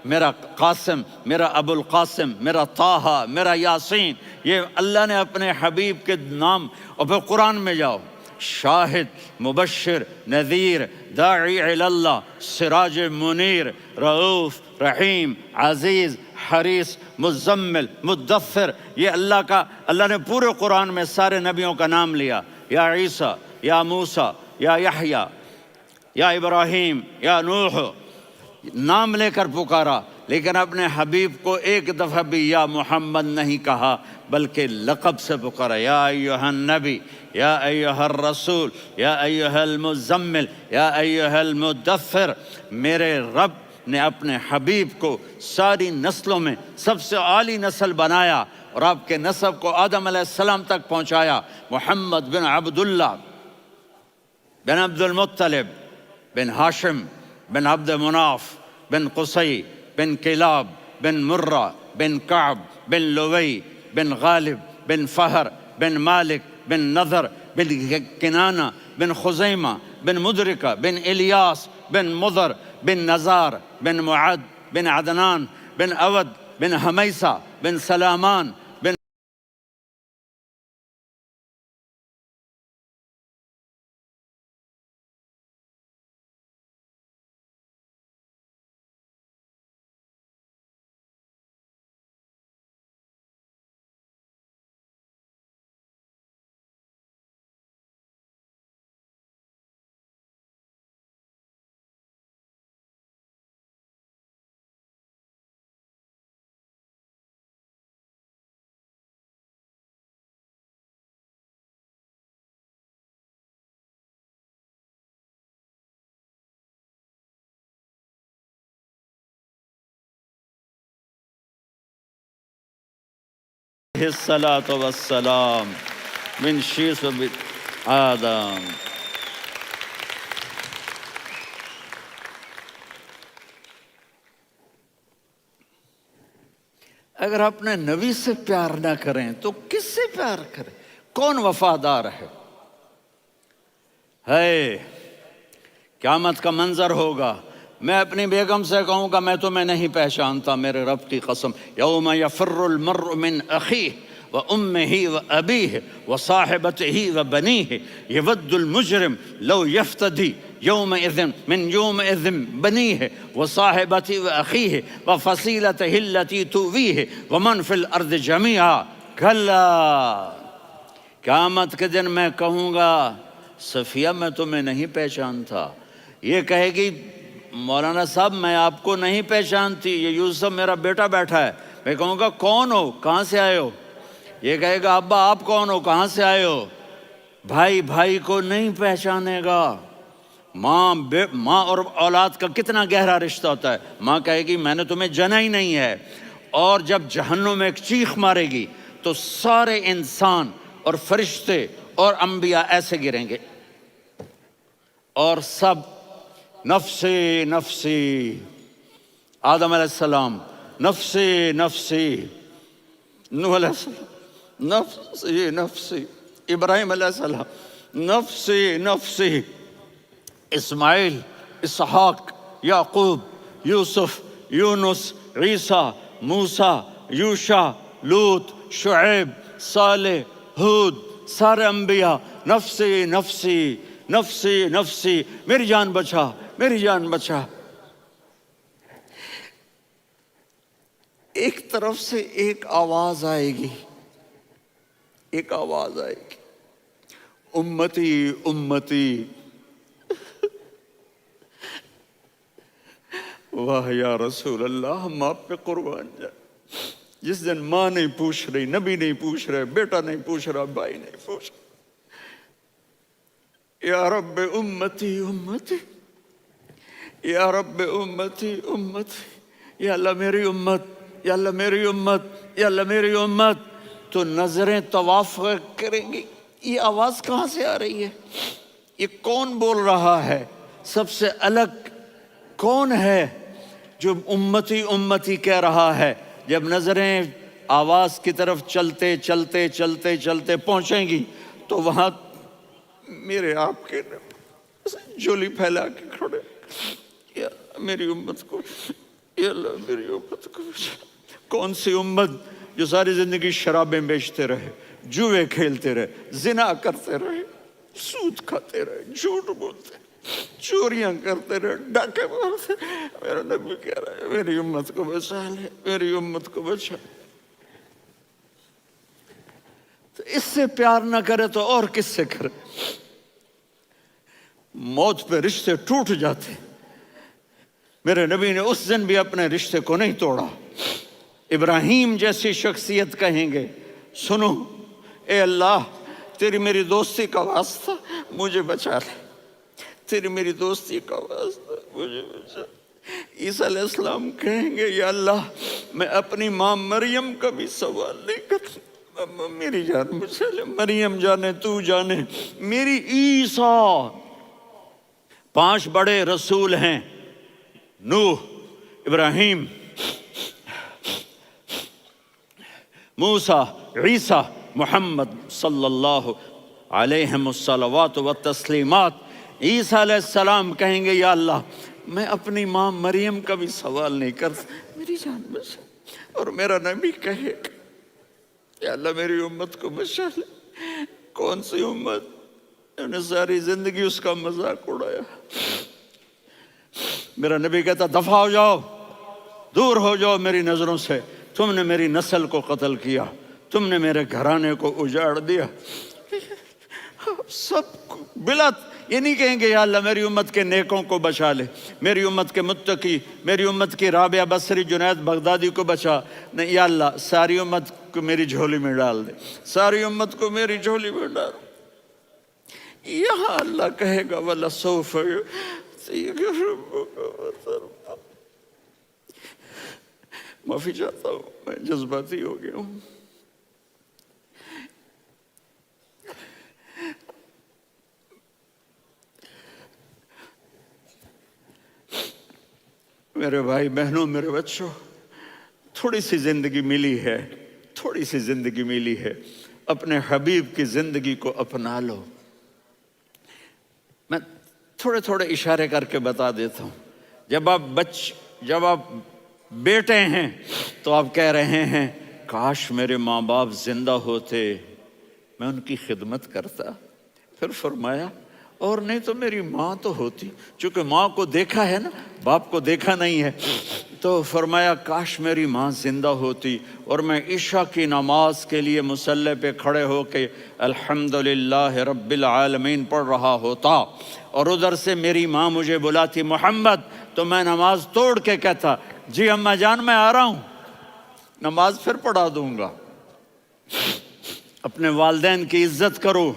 Speaker 1: میرا قاسم، میرا ابو القاسم، میرا طٰہٰ، میرا یاسین. یہ اللہ نے اپنے حبیب کے نام. اور پھر قرآن میں جاؤ، شاہد، مبشر، نذیر، داعی الی اللہ، سراج منیر، رؤوف، رحیم، عزیز، حریص، مزمل، مدثر. یہ اللہ نے پورے قرآن میں سارے نبیوں کا نام لیا. یا عیسیٰ، یا موسیٰ، یا یحییٰ، یا ابراہیم، یا نوح، نام لے کر پکارا. لیکن اپنے حبیب کو ایک دفعہ بھی یا محمد نہیں کہا بلکہ لقب سے پکارا. یا ایھا النبی، یا ایھا الرسول، یا ایھا المزمل، یا ایھا المدثر. میرے رب نے اپنے حبیب کو ساری نسلوں میں سب سے عالی نسل بنایا اور آپ کے نسب کو آدم علیہ السلام تک پہنچایا. محمد بن عبداللہ بن عبد المطلب بن ہاشم بن عبد مناف بن قصی بن کلاب بن مرہ بن کعب بن لوی بن غالب بن فہر بن مالک بن نضر بن کنانہ بن خزیمہ بن مدرکہ بن الیاس بن مضر بن نزار بن معد بن عدنان بن اود بن حمیسہ بن سلامان بن الصلاة والسلام من شیس آدم۔ اگر اپنے نبی سے پیار نہ کریں تو کس سے پیار کریں؟ کون وفادار ہے؟ قیامت کا منظر ہوگا، میں اپنی بیگم سے کہوں گا میں تمہیں نہیں پہچانتا، میرے رب کی قسم، یوم یفر المرء من اخیہ وامہ وابیہ وصاحبتہ وبنیہ یود المجرم لو یفتدی یومئذ من یومئذ بنیہ وصاحبتہ واخیہ وفصیلتہ التی تؤویہ ومن فی الارض جمیعا کلا۔ قیامت کے دن میں کہوں گا صفیہ میں تمہیں نہیں پہچانتا، یہ کہے گی مولانا صاحب میں آپ کو نہیں پہچانتی، یہ یوسف میرا بیٹا بیٹھا ہے۔ میں کہوں گا کون ہو، کہاں سے آئے ہو؟ یہ کہے گا ابا آپ کون ہو، کہاں سے آئے ہو؟ بھائی بھائی کو نہیں پہچانے گا۔ ماں اور اولاد کا کتنا گہرا رشتہ ہوتا ہے۔ ماں کہے گی میں نے تمہیں جنا ہی نہیں ہے، اور جب جہنم میں ایک چیخ مارے گی تو سارے انسان اور فرشتے اور انبیاء ایسے گریں گے، اور سب نفسی نفسی، آدم علیہ السلام نفسی نفسی، نوح علیہ السلام نفسی نفسی، ابراہیم علیہ السلام نفسی نفسی، اسماعیل، اسحاق، یعقوب، یوسف، یونس، عیسیٰ، موسیٰ، یوشع، لوط، شعیب، صالح، ہود، سارے انبیاء نفسی نفسی نفسی نفسی، میری جان بچا میری جان بچا۔ ایک طرف سے ایک آواز آئے گی، ایک آواز آئے گی، امتی امتی۔ واہ یا رسول اللہ، ہم آپ پہ قربان جائیں۔ جس دن ماں نہیں پوچھ رہی، نبی نہیں پوچھ رہے، بیٹا نہیں پوچھ رہا، بھائی نہیں پوچھ رہا، یا رب امتی امتی، یا رب امتی امتی، یا اللہ میری امت، یا اللہ میری امت، یا اللہ میری امت۔ تو نظریں طواف کریں گی، یہ آواز کہاں سے آ رہی ہے؟ یہ کون بول رہا ہے؟ سب سے الگ کون ہے جو امتی امتی کہہ رہا ہے؟ جب نظریں آواز کی طرف چلتے چلتے چلتے چلتے پہنچیں گی تو وہاں میرے آپ کے جولی پھیلا کے کھڑے، یا میری امت کو، یا اللہ میری امت کو۔ کون سی امت جو ساری زندگی شرابیں بیچتے رہے، جوئے کھیلتے رہے، زنا کرتے رہے، سود کھاتے رہے، جھوٹ بولتے، چوریاں کرتے رہے، ڈاکے مارتے۔ میرا نبی کہہ رہا ہے میری امت کو بچا لے، میری امت کو بچا۔ تو اس سے پیار نہ کرے تو اور کس سے کرے؟ موت پہ رشتے ٹوٹ جاتے، میرے نبی نے اس دن بھی اپنے رشتے کو نہیں توڑا۔ ابراہیم جیسی شخصیت کہیں گے سنو اے اللہ تیری میری دوستی کا واسطہ مجھے بچا لے، تیری میری دوستی کا واسطہ مجھے بچا۔ عیسیٰ علیہ السلام کہیں گے یا اللہ میں اپنی ماں مریم کا بھی سوال نہیں کرتا، میری جان بچا لے، مریم جانے تو جانے، میری عیسیٰ 5 بڑے رسول ہیں، نوح، ابراہیم، موسیٰ، عیسیٰ، محمد صلی اللہ علیہ الصلوات والتسلیمات۔ عیسیٰ علیہ السلام کہیں گے یا اللہ میں اپنی ماں مریم کا بھی سوال نہیں کرتا، میری جان بچا۔ اور میرا نبی کہے یا اللہ میری امت کو بچا لے۔ کون سی امت؟ انہوں نے ساری زندگی اس کا مذاق اڑایا۔ میرا نبی کہتا دفع ہو جاؤ، دور ہو جاؤ میری نظروں سے، تم نے میری نسل کو قتل کیا، تم نے میرے گھرانے کو اجاڑ دیا۔ سب بلا یہ نہیں کہیں گے یا اللہ میری امت کے نیکوں کو بچا لے، میری امت کے متقی، میری امت کی رابعہ بصری، جنید بغدادی کو بچا، نہیں یا اللہ ساری امت کو میری جھولی میں ڈال دے، ساری امت کو میری جھولی میں ڈال۔ یہاں اللہ کہے گا وَلَسَوْفَ يُعْطِيكَ رَبُّكَ فَتَرْضَىٰ۔ معافی چاہتا ہوں، میں جذباتی ہو گیا ہوں۔ میرے بھائی بہنوں، میرے بچوں، تھوڑی سی زندگی ملی ہے، تھوڑی سی زندگی ملی ہے، اپنے حبیب کی زندگی کو اپنا لو۔ میں تھوڑے تھوڑے اشارے کر کے بتا دیتا ہوں۔ جب آپ بیٹے ہیں تو آپ کہہ رہے ہیں کاش میرے ماں باپ زندہ ہوتے، میں ان کی خدمت کرتا۔ پھر فرمایا اور نہیں تو میری ماں تو ہوتی، چونکہ ماں کو دیکھا ہے نا، باپ کو دیکھا نہیں ہے، تو فرمایا کاش میری ماں زندہ ہوتی اور میں عشاء کی نماز کے لیے مصلی پہ کھڑے ہو کے الحمدللہ رب العالمین پڑھ رہا ہوتا، اور ادھر سے میری ماں مجھے بلاتی محمد، تو میں نماز توڑ کے کہتا جی اماں جان میں آ رہا ہوں، نماز پھر پڑھا دوں گا۔ اپنے والدین کی عزت کرو۔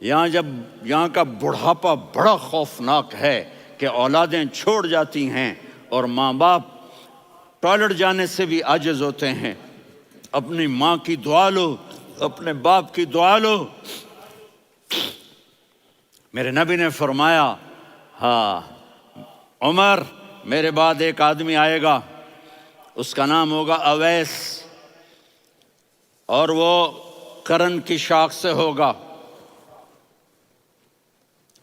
Speaker 1: یہاں کا بڑھاپا بڑا خوفناک ہے کہ اولادیں چھوڑ جاتی ہیں اور ماں باپ ٹوائلٹ جانے سے بھی عاجز ہوتے ہیں۔ اپنی ماں کی دعا لو، اپنے باپ کی دعا لو۔ میرے نبی نے فرمایا ہاں عمر میرے بعد ایک آدمی آئے گا، اس کا نام ہوگا اویس، اور وہ قرن کی شاخ سے ہوگا۔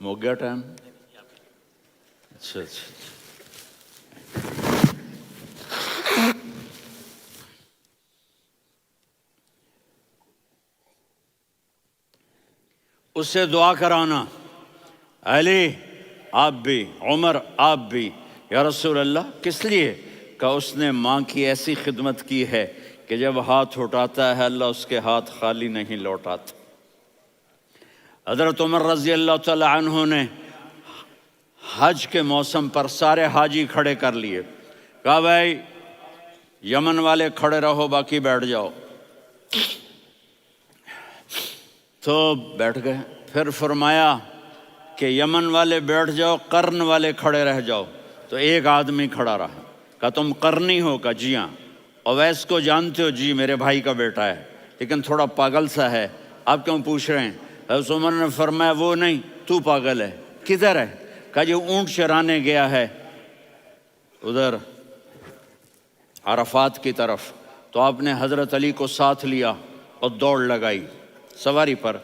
Speaker 1: ہو گیا ٹائم؟ اچھا اس سے دعا کرانا، علی آپ بھی، عمر آپ بھی، یا رسول اللہ کس لیے؟ کہ اس نے ماں کی ایسی خدمت کی ہے کہ جب ہاتھ اٹھاتا ہے اللہ اس کے ہاتھ خالی نہیں لوٹاتا۔ حضرت عمر رضی اللہ تعالی عنہ نے حج کے موسم پر سارے حاجی کھڑے کر لیے، کہا بھائی یمن والے کھڑے رہو باقی بیٹھ جاؤ، تو بیٹھ گئے۔ پھر فرمایا کہ یمن والے بیٹھ جاؤ، قرن والے کھڑے رہ جاؤ، تو ایک آدمی کھڑا رہا۔ کہا تم قرنی ہو؟ کہا جی ہاں۔ اویس کو جانتے ہو؟ جی میرے بھائی کا بیٹا ہے لیکن تھوڑا پاگل سا ہے، آپ کیوں پوچھ رہے ہیں؟ حضرت عمر نے فرمایا وہ نہیں، تو پاگل ہے۔ کدھر ہے؟ کہا جی اونٹ چرانے گیا ہے ادھر عرفات کی طرف۔ تو آپ نے حضرت علی کو ساتھ لیا اور دوڑ لگائی سواری پر۔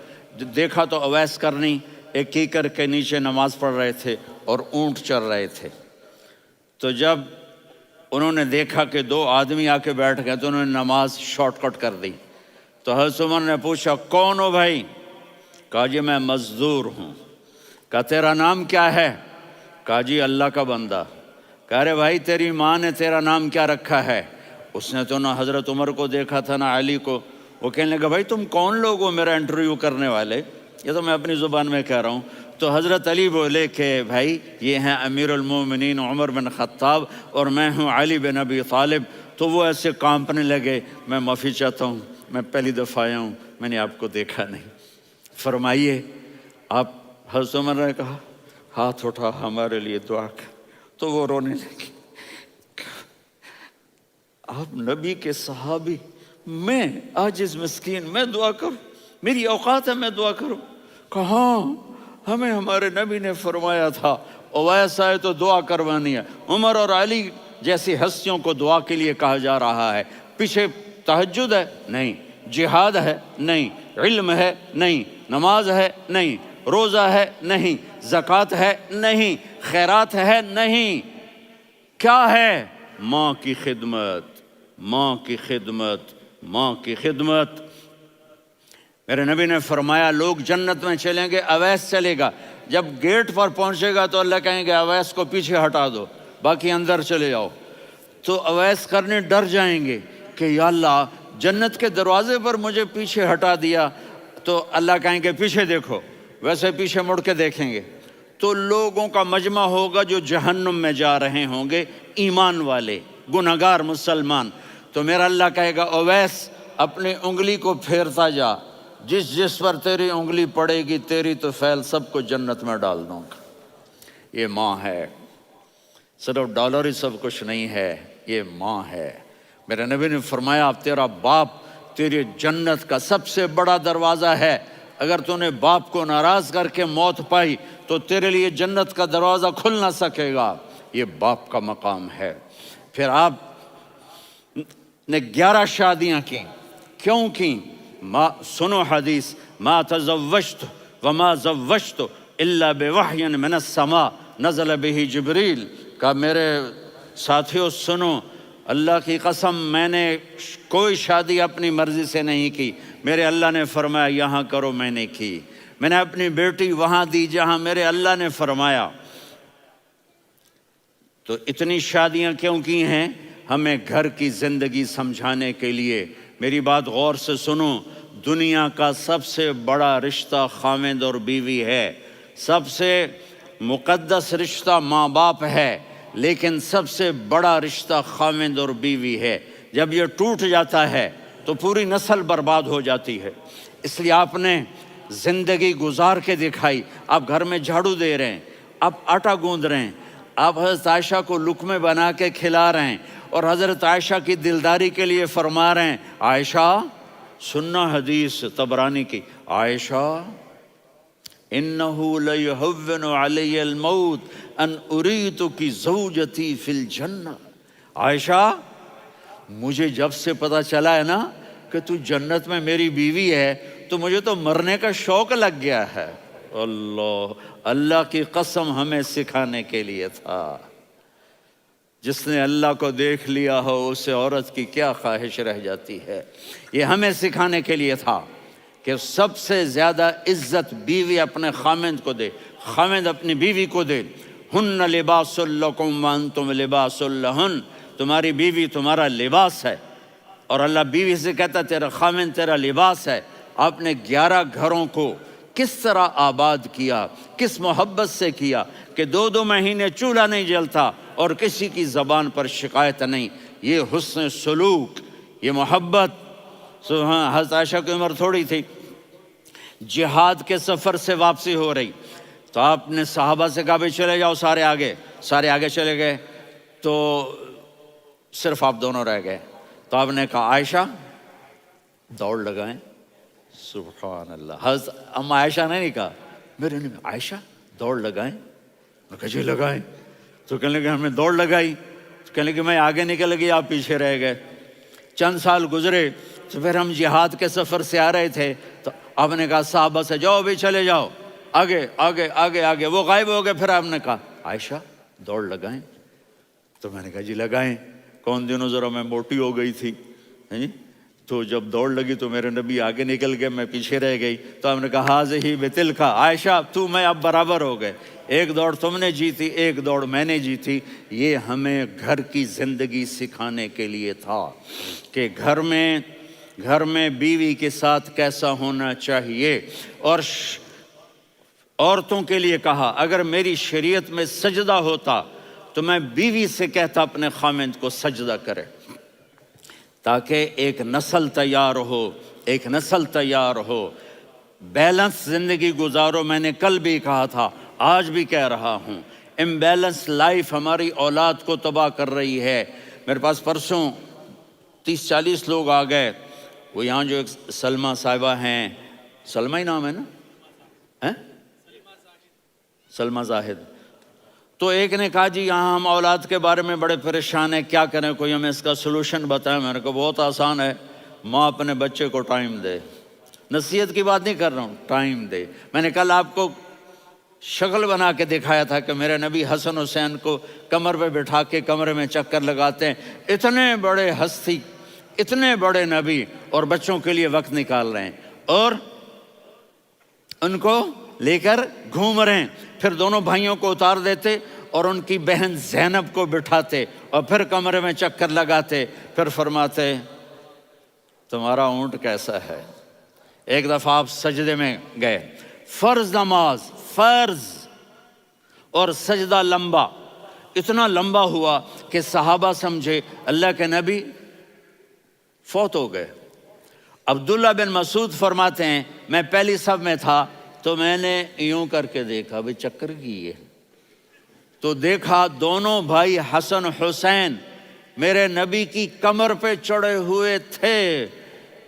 Speaker 1: دیکھا تو اویس کرنی ایک کیکر کے نیچے نماز پڑھ رہے تھے اور اونٹ چر رہے تھے۔ تو جب انہوں نے دیکھا کہ 2 آدمی آ کے بیٹھ گئے تو انہوں نے نماز شارٹ کٹ کر دی۔ تو حضرت عمر نے پوچھا کون ہو بھائی؟ کہا جی میں مزدور ہوں۔ کہا تیرا نام کیا ہے؟ کہا جی اللہ کا بندہ۔ کہا رے بھائی تیری ماں نے تیرا نام کیا رکھا ہے؟ اس نے تو نہ حضرت عمر کو دیکھا تھا نہ علی کو۔ وہ کہنے لگا بھائی تم کون لوگ ہو میرا انٹرویو کرنے والے؟ یہ تو میں اپنی زبان میں کہہ رہا ہوں۔ تو حضرت علی بولے کہ بھائی یہ ہیں امیر المومنین عمر بن خطاب اور میں ہوں علی بن ابی طالب۔ تو وہ ایسے کانپنے لگے، میں معافی چاہتا ہوں، میں پہلی دفعہ آیا ہوں، میں نے آپ کو دیکھا نہیں، فرمائیے آپ۔ حضرت عمر نے کہا ہاتھ اٹھا ہمارے لیے دعا کر۔ تو وہ رونے لگی۔ آپ نبی کے صحابی، میں عاجز مسکین، میں دعا کروں؟ میری اوقات ہے میں دعا کروں؟ کہاں، ہمیں ہمارے نبی نے فرمایا تھا اویس آئے تو دعا کروانی ہے، عمر اور علی جیسی ہستیوں کو دعا کے لیے کہا جا رہا ہے۔ پیچھے تہجد ہے؟ نہیں۔ جہاد ہے؟ نہیں۔ علم ہے؟ نہیں۔ نماز ہے؟ نہیں۔ روزہ ہے؟ نہیں۔ زکوٰۃ ہے؟ نہیں۔ خیرات ہے؟ نہیں۔ کیا ہے؟ ماں کی خدمت، ماں کی خدمت، ماں کی خدمت۔ میرے نبی نے فرمایا لوگ جنت میں چلیں گے، اویس چلے گا، جب گیٹ پر پہنچے گا تو اللہ کہیں گے اویس کو پیچھے ہٹا دو، باقی اندر چلے جاؤ۔ تو اویس کرنے ڈر جائیں گے کہ یا اللہ جنت کے دروازے پر مجھے پیچھے ہٹا دیا، تو اللہ کہیں گے پیچھے دیکھو، ویسے پیچھے مڑ کے دیکھیں گے تو لوگوں کا مجمع ہوگا جو جہنم میں جا رہے ہوں گے، ایمان والے، گنہگار مسلمان۔ تو میرا اللہ کہے گا اویس اپنی انگلی کو پھیرتا جا، جس جس پر تیری انگلی پڑے گی تیری تو فیل سب کو جنت میں ڈال دوں گا۔ یہ ماں ہے، صرف ڈالر ہی سب کچھ نہیں ہے، یہ ماں ہے۔ میرے نبی نے فرمایا تیرا باپ تیری جنت کا سب سے بڑا دروازہ ہے، اگر تو نے باپ کو ناراض کر کے موت پائی تو تیرے لیے جنت کا دروازہ کھل نہ سکے گا۔ یہ باپ کا مقام ہے۔ پھر آپ نے 11 شادیاں کی، کیوں کی؟ سنو حدیث، ما تزوجت وما زوجت الا بوحی من السماء نزل به جبریل۔ کہا میرے ساتھیوں سنو، اللہ کی قسم میں نے کوئی شادی اپنی مرضی سے نہیں کی، میرے اللہ نے فرمایا یہاں کرو، میں نے کی۔ میں نے اپنی بیٹی وہاں دی جہاں میرے اللہ نے فرمایا۔ تو اتنی شادیاں کیوں کی ہیں؟ ہمیں گھر کی زندگی سمجھانے کے لیے۔ میری بات غور سے سنو، دنیا کا سب سے بڑا رشتہ خاوند اور بیوی ہے، سب سے مقدس رشتہ ماں باپ ہے، لیکن سب سے بڑا رشتہ خاوند اور بیوی ہے۔ جب یہ ٹوٹ جاتا ہے تو پوری نسل برباد ہو جاتی ہے۔ اس لیے آپ نے زندگی گزار کے دکھائی۔ آپ گھر میں جھاڑو دے رہے ہیں، آپ آٹا گوندھ رہے ہیں، آپ حضرت عائشہ کو لقمے بنا کے کھلا رہے ہیں، اور حضرت عائشہ کی دلداری کے لیے فرما رہے ہیں عائشہ، سننا حدیث طبرانی کی، عائشہ انہو لیہون علی الموت ان اریتک زوجتی فی الجنہ۔ عائشہ مجھے جب سے پتا چلا ہے نا کہ تو جنت میں میری بیوی ہے تو مجھے تو مرنے کا شوق لگ گیا ہے۔ اللہ کی قسم ہمیں سکھانے کے لیے تھا۔ جس نے اللہ کو دیکھ لیا ہو اسے عورت کی کیا خواہش رہ جاتی ہے۔ یہ ہمیں سکھانے کے لیے تھا کہ سب سے زیادہ عزت بیوی اپنے خاوند کو دے، خاوند اپنی بیوی کو دے۔ ہن لباس لکم وانتم لباس لہن، تمہاری بیوی تمہارا لباس ہے، اور اللہ بیوی سے کہتا تیرا خاوند تیرا لباس ہے۔ آپ نے 11 گھروں کو کس طرح آباد کیا، کس محبت سے کیا کہ 2 مہینے چولہا نہیں جلتا اور کسی کی زبان پر شکایت نہیں۔ یہ حسن سلوک، یہ محبت۔ حضرت عائشہ کی عمر تھوڑی تھی، جہاد کے سفر سے واپسی ہو رہی، تو آپ نے صحابہ سے کہا بھائی چلے جاؤ سارے آگے چلے گئے، تو صرف آپ دونوں رہ گئے۔ تو آپ نے کہا عائشہ دوڑ لگائیں۔ سبحان اللہ، حضرت اما عائشہ نے نہیں کہا، میرے نے عائشہ دوڑ لگائیں، میں کہا جی لگائیں۔ تو کہنے لگے ہم نے دوڑ لگائی، تو کہنے لگے میں آگے نکل گئی آپ پیچھے رہ گئے۔ چند سال گزرے تو پھر ہم جہاد کے سفر سے آ رہے تھے، تو آپ نے کہا صحابہ سے جاؤ بھی چلے جاؤ آگے آگے آگے آگے، وہ غائب ہو گئے۔ پھر آپ نے کہا عائشہ دوڑ لگائیں، تو میں نے کہا جی لگائیں۔ کون دنوں ذرا میں موٹی ہو گئی تھی، تو جب دوڑ لگی تو میرے نبی آگے نکل گئے، میں پیچھے رہ گئی۔ تو ہم نے کہا ہاذہ بتلک، عائشہ تو میں اب برابر ہو گئے، ایک دوڑ تم نے جیتی ایک دوڑ میں نے جیتی۔ یہ ہمیں گھر کی زندگی سکھانے کے لیے تھا کہ گھر میں بیوی کے ساتھ کیسا ہونا چاہیے۔ اور عورتوں کے لیے کہا اگر میری شریعت میں سجدہ ہوتا تو میں بیوی سے کہتا اپنے خاوند کو سجدہ کرے، تاکہ ایک نسل تیار ہو، بیلنس زندگی گزارو۔ میں نے کل بھی کہا تھا، آج بھی کہہ رہا ہوں، امبیلنس لائف ہماری اولاد کو تباہ کر رہی ہے۔ میرے پاس پرسوں 30-40 لوگ آ گئے، وہ یہاں جو ایک سلمہ صاحبہ ہیں، سلمہ ہی نام ہے نا، سلمہ زاہد، تو ایک نے کہا جی یہاں ہم اولاد کے بارے میں بڑے پریشان ہیں، کیا کریں، کوئی ہمیں اس کا سلوشن بتائیں۔ میں نے کہا بہت آسان ہے، ماں اپنے بچے کو ٹائم دے۔ نصیحت کی بات نہیں کر رہا ہوں، ٹائم دے۔ میں نے کل آپ کو شکل بنا کے دکھایا تھا کہ میرے نبی حسن حسین کو کمر پہ بٹھا کے کمرے میں چکر لگاتے ہیں۔ اتنے بڑے ہستی، اتنے بڑے نبی، اور بچوں کے لیے وقت نکال رہے ہیں اور ان کو لے کر گھوم رہے ہیں۔ پھر دونوں بھائیوں کو اتار دیتے اور ان کی بہن زینب کو بٹھاتے اور پھر کمرے میں چکر لگاتے، پھر فرماتے تمہارا اونٹ کیسا ہے۔ ایک دفعہ آپ سجدے میں گئے، فرض نماز، فرض، اور سجدہ لمبا، اتنا لمبا ہوا کہ صحابہ سمجھے اللہ کے نبی فوت ہو گئے۔ عبداللہ بن مسعود فرماتے ہیں میں پہلی صف میں تھا تو میں نے یوں کر کے دیکھا، بھئی چکر کی ہے، تو دیکھا دونوں بھائی حسن حسین میرے نبی کی کمر پہ چڑھے ہوئے تھے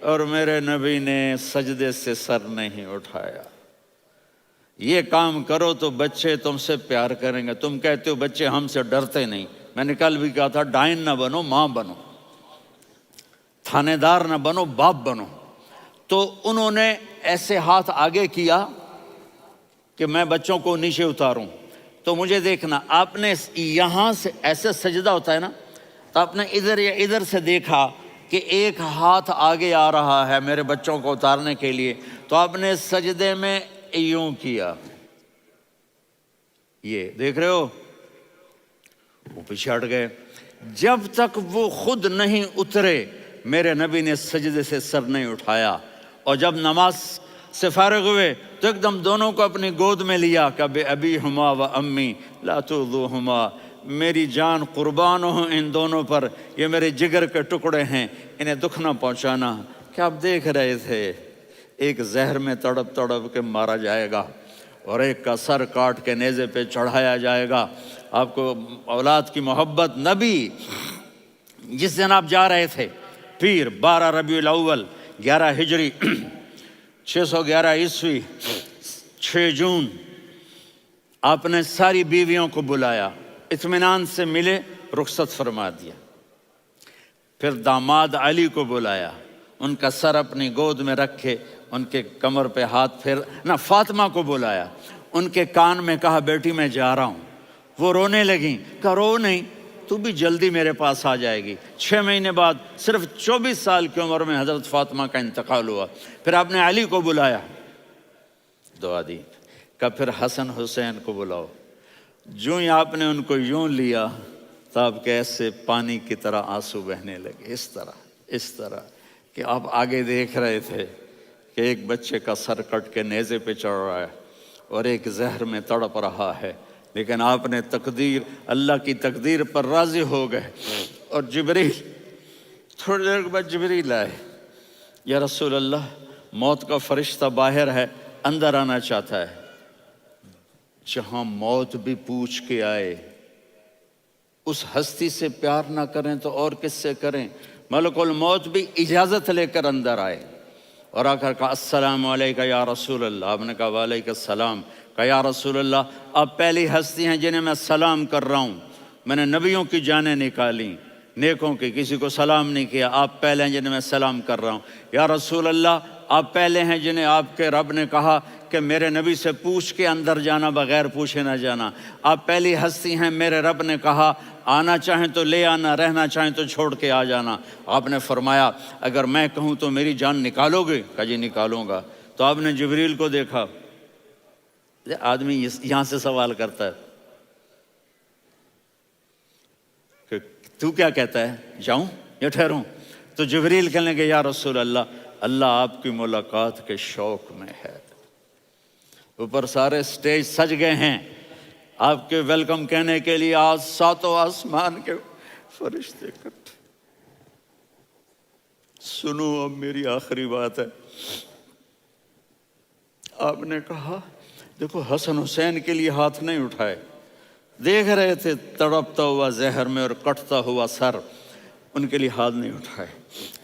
Speaker 1: اور میرے نبی نے سجدے سے سر نہیں اٹھایا۔ یہ کام کرو تو بچے تم سے پیار کریں گے۔ تم کہتے ہو بچے ہم سے ڈرتے نہیں، میں نے کل بھی کہا تھا ڈائن نہ بنو، ماں بنو، تھانے دار نہ بنو، باپ بنو۔ تو انہوں نے ایسے ہاتھ آگے کیا کہ میں بچوں کو نیچے اتاروں، تو مجھے دیکھنا، آپ نے یہاں سے ایسے سجدہ ہوتا ہے نا، تو آپ نے ادھر یا ادھر سے دیکھا کہ ایک ہاتھ آگے آ رہا ہے میرے بچوں کو اتارنے کے لیے، تو آپ نے سجدے میں یوں کیا، یہ دیکھ رہے ہو، وہ پیچھے ہٹ گئے۔ جب تک وہ خود نہیں اترے میرے نبی نے سجدے سے سر نہیں اٹھایا، اور جب نماز سے فارغ ہوئے تو ایک دم دونوں کو اپنی گود میں لیا کہ بے ابی ہما و امی لا تؤذوہما، میری جان قربان ہو ان دونوں پر، یہ میرے جگر کے ٹکڑے ہیں، انہیں دکھ نہ پہنچانا۔ کیا آپ دیکھ رہے تھے ایک زہر میں تڑپ تڑپ کے مارا جائے گا اور ایک کا سر کاٹ کے نیزے پہ چڑھایا جائے گا۔ آپ کو اولاد کی محبت، نبی جس دن آپ جا رہے تھے پیر 12 ربیع الاول 11 ہجری 611 عیسوی 6 جون، آپ نے ساری بیویوں کو بلایا، اطمینان سے ملے، رخصت فرما دیا۔ پھر داماد علی کو بلایا، ان کا سر اپنی گود میں رکھے، ان کے کمر پہ ہاتھ پھیر نہ، فاطمہ کو بلایا، ان کے کان میں کہا بیٹی میں جا رہا ہوں۔ وہ رونے لگیں، کہا رو نہیں، تو بھی جلدی میرے پاس آ جائے گی۔ 6 مہینے بعد صرف 24 سال کی عمر میں حضرت فاطمہ کا انتقال ہوا۔ پھر آپ نے علی کو بلایا، دعا دی، کہا پھر حسن حسین کو بلاؤ۔ جو ہی آپ نے ان کو یوں لیا تو آپ کے ایسے پانی کی طرح آنسو بہنے لگے، اس طرح کہ آپ آگے دیکھ رہے تھے کہ ایک بچے کا سر کٹ کے نیزے پہ چڑھ رہا ہے اور ایک زہر میں تڑپ رہا ہے، لیکن آپ نے تقدیر، اللہ کی تقدیر پر راضی ہو گئے۔ اور جبریل، تھوڑی دیر کے بعد جبریل آئے، یا رسول اللہ موت کا فرشتہ باہر ہے، اندر آنا چاہتا ہے۔ جہاں موت بھی پوچھ کے آئے، اس ہستی سے پیار نہ کریں تو اور کس سے کریں؟ ملک الموت بھی اجازت لے کر اندر آئے اور آ کر کہا السلام علیکہ یا رسول اللہ۔ آپ نے کہا وعلیکم السلام۔ کہا یا رسول اللہ آپ پہلی ہستی ہیں جنہیں میں سلام کر رہا ہوں، میں نے نبیوں کی جانیں نکالی، نیکوں کی، کسی کو سلام نہیں کیا، آپ پہلے ہیں جنہیں میں سلام کر رہا ہوں۔ یا رسول اللہ آپ پہلے ہیں جنہیں آپ کے رب نے کہا کہ میرے نبی سے پوچھ کے اندر جانا، بغیر پوچھے نہ جانا۔ آپ پہلی ہستی ہیں، میرے رب نے کہا آنا چاہیں تو لے آنا، رہنا چاہیں تو چھوڑ کے آ جانا۔ آپ نے فرمایا اگر میں کہوں تو میری جان نکالو گے؟ کہا جی نکالوں گا۔ تو آپ نے جبریل کو دیکھا، آدمی یہاں سے سوال کرتا ہے کہ تو کیا کہتا ہے، جاؤں یا ٹھہروں؟ تو جبریل کہنے لگے یا رسول اللہ، اللہ آپ کی ملاقات کے شوق میں ہے۔ اوپر سارے سٹیج سج گئے ہیں آپ کے ویلکم کہنے کے لیے، آج 7 آسمان کے فرشتے اکٹھے۔ سنو اب میری آخری بات ہے۔ آپ نے کہا دیکھو حسن حسین کے لیے ہاتھ نہیں اٹھائے، دیکھ رہے تھے تڑپتا ہوا زہر میں اور کٹتا ہوا سر، ان کے لیے ہاتھ نہیں اٹھائے۔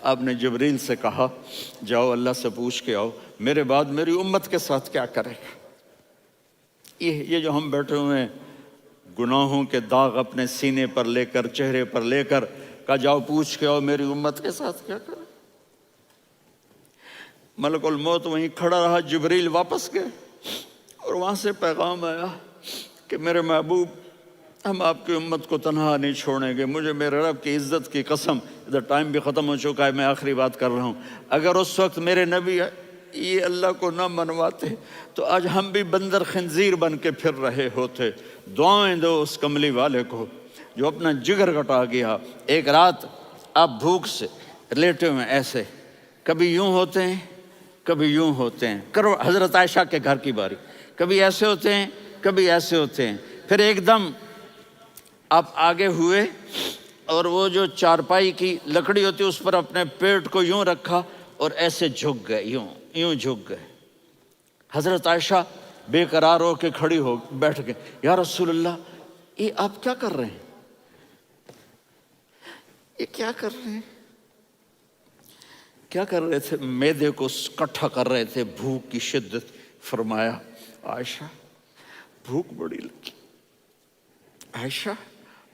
Speaker 1: آپ نے جبریل سے کہا جاؤ اللہ سے پوچھ کے آؤ میرے بعد میری امت کے ساتھ کیا کرے گا۔ یہ جو ہم بیٹھے ہوئے ہیں گناہوں کے داغ اپنے سینے پر لے کر، چہرے پر لے کر کہا جاؤ پوچھ کے آؤ میری امت کے ساتھ کیا کریں۔ ملک الموت وہیں کھڑا رہا، جبریل واپس گئے اور وہاں سے پیغام آیا کہ میرے محبوب ہم آپ کی امت کو تنہا نہیں چھوڑیں گے، مجھے میرے رب کی عزت کی قسم، ادھر ٹائم بھی ختم ہو چکا ہے، میں آخری بات کر رہا ہوں، اگر اس وقت میرے نبی یہ اللہ کو نہ منواتے تو آج ہم بھی بندر خنزیر بن کے پھر رہے ہوتے۔ دعائیں دو اس کملی والے کو جو اپنا جگر کٹا گیا۔ ایک رات آپ بھوک سے لیٹے ہوئے ایسے، کبھی یوں ہوتے ہیں کبھی یوں ہوتے ہیں، کرو حضرت عائشہ کے گھر کی باری، کبھی ایسے ہوتے ہیں کبھی ایسے ہوتے ہیں، پھر ایک دم آپ آگے ہوئے اور وہ جو چارپائی کی لکڑی ہوتی اس پر اپنے پیٹ کو یوں رکھا اور ایسے جھک گئے، یوں جھک گئے۔ حضرت عائشہ بے قرار ہو کے کھڑی ہو بیٹھ گئے، یا رسول اللہ یہ آپ کیا کر رہے ہیں، یہ کیا کر رہے ہیں؟ کیا کر رہے تھے؟ معدے کو کٹھا کر رہے تھے، بھوک کی شدت۔ فرمایا عائشہ بھوک بڑی لگی، عائشہ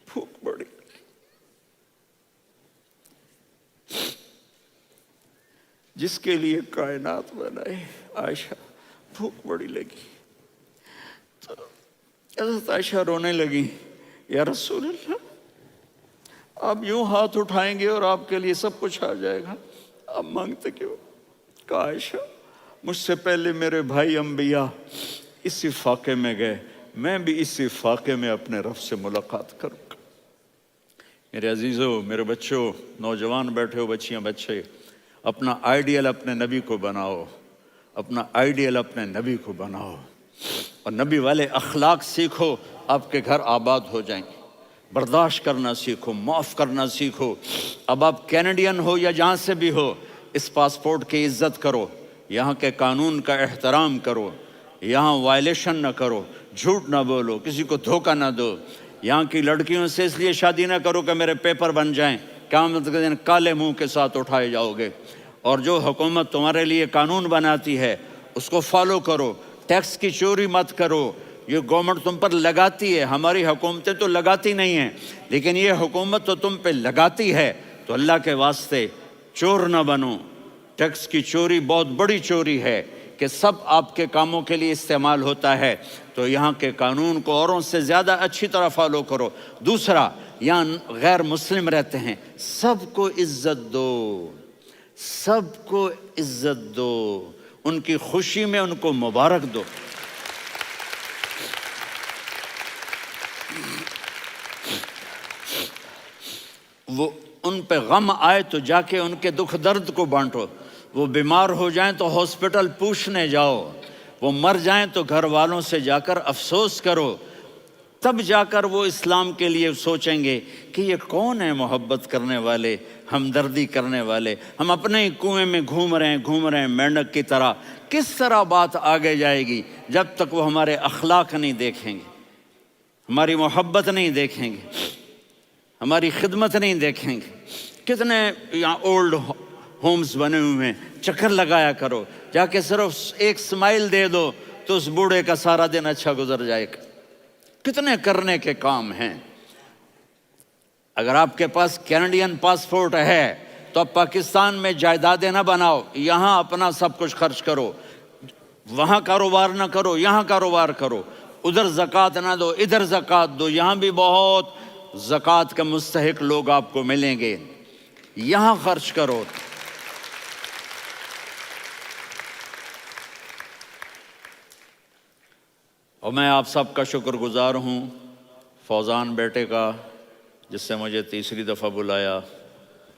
Speaker 1: بھوک بڑی لگی، جس کے لیے کائنات بنائے عائشہ بھوک بڑی لگی۔ تو حضرت عائشہ رونے لگی، یا رسول اللہ آپ یوں ہاتھ اٹھائیں گے اور آپ کے لیے سب کچھ آ جائے گا، آپ مانگتے کیوں؟ کہا عائشہ مجھ سے پہلے میرے بھائی انبیاء اسی فاقے میں گئے، میں بھی اسی فاقے میں اپنے رب سے ملاقات کروں گا۔ میرے عزیزوں، میرے بچوں، نوجوان بیٹھے ہو، بچیاں بچے، اپنا آئیڈیل اپنے نبی کو بناؤ، اپنا آئیڈیل اپنے نبی کو بناؤ اور نبی والے اخلاق سیکھو، آپ کے گھر آباد ہو جائیں گے۔ برداشت کرنا سیکھو، معاف کرنا سیکھو۔ اب آپ کینیڈین ہو یا جہاں سے بھی ہو، اس پاسپورٹ کی عزت کرو، یہاں کے قانون کا احترام کرو، یہاں وائلیشن نہ کرو، جھوٹ نہ بولو، کسی کو دھوکہ نہ دو۔ یہاں کی لڑکیوں سے اس لیے شادی نہ کرو کہ میرے پیپر بن جائیں، قیامت کے دن کالے منہ کے ساتھ اٹھائے جاؤ گے۔ اور جو حکومت تمہارے لیے قانون بناتی ہے اس کو فالو کرو، ٹیکس کی چوری مت کرو۔ یہ گورنمنٹ تم پر لگاتی ہے، ہماری حکومتیں تو لگاتی نہیں ہیں، لیکن یہ حکومت تو تم پہ لگاتی ہے، تو اللہ کے واسطے چور نہ بنو۔ ٹیکس کی چوری بہت بڑی چوری ہے کہ سب آپ کے کاموں کے لیے استعمال ہوتا ہے، تو یہاں کے قانون کو اوروں سے زیادہ اچھی طرح فالو کرو۔ دوسرا، یہاں غیر مسلم رہتے ہیں، سب کو عزت دو، سب کو عزت دو، ان کی خوشی میں ان کو مبارک دو۔ وہ ان پہ غم آئے تو جا کے ان کے دکھ درد کو بانٹو، وہ بیمار ہو جائیں تو ہاسپٹل پوچھنے جاؤ، وہ مر جائیں تو گھر والوں سے جا کر افسوس کرو، تب جا کر وہ اسلام کے لیے سوچیں گے کہ یہ کون ہے محبت کرنے والے، ہمدردی کرنے والے۔ ہم اپنے ہی کنویں میں گھوم رہے ہیں مینڈک کی طرح۔ کس طرح بات آگے جائے گی جب تک وہ ہمارے اخلاق نہیں دیکھیں گے، ہماری محبت نہیں دیکھیں گے، ہماری خدمت نہیں دیکھیں گے۔ کتنے یہاں اولڈ ہومز بنے ہوئے ہیں، چکر لگایا کرو، جا کے صرف ایک سمائل دے دو تو اس بوڑھے کا سارا دن اچھا گزر جائے گا۔ کتنے کرنے کے کام ہیں۔ اگر آپ کے پاس کینیڈین پاسپورٹ ہے تو اب پاکستان میں جائیدادیں نہ بناؤ، یہاں اپنا سب کچھ خرچ کرو، وہاں کاروبار نہ کرو، یہاں کاروبار کرو، ادھر زکوٰۃ نہ دو، ادھر زکوٰۃ دو، یہاں بھی بہت زکوٰۃ کے مستحق لوگ آپ کو ملیں گے، یہاں خرچ کرو۔ اور میں آپ سب کا شکر گزار ہوں، فوزان بیٹے کا، جس سے مجھے تیسری دفعہ بلایا،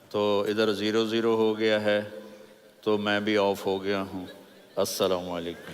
Speaker 1: تو ادھر 0-0 ہو گیا ہے تو میں بھی آف ہو گیا ہوں۔ السلام علیکم۔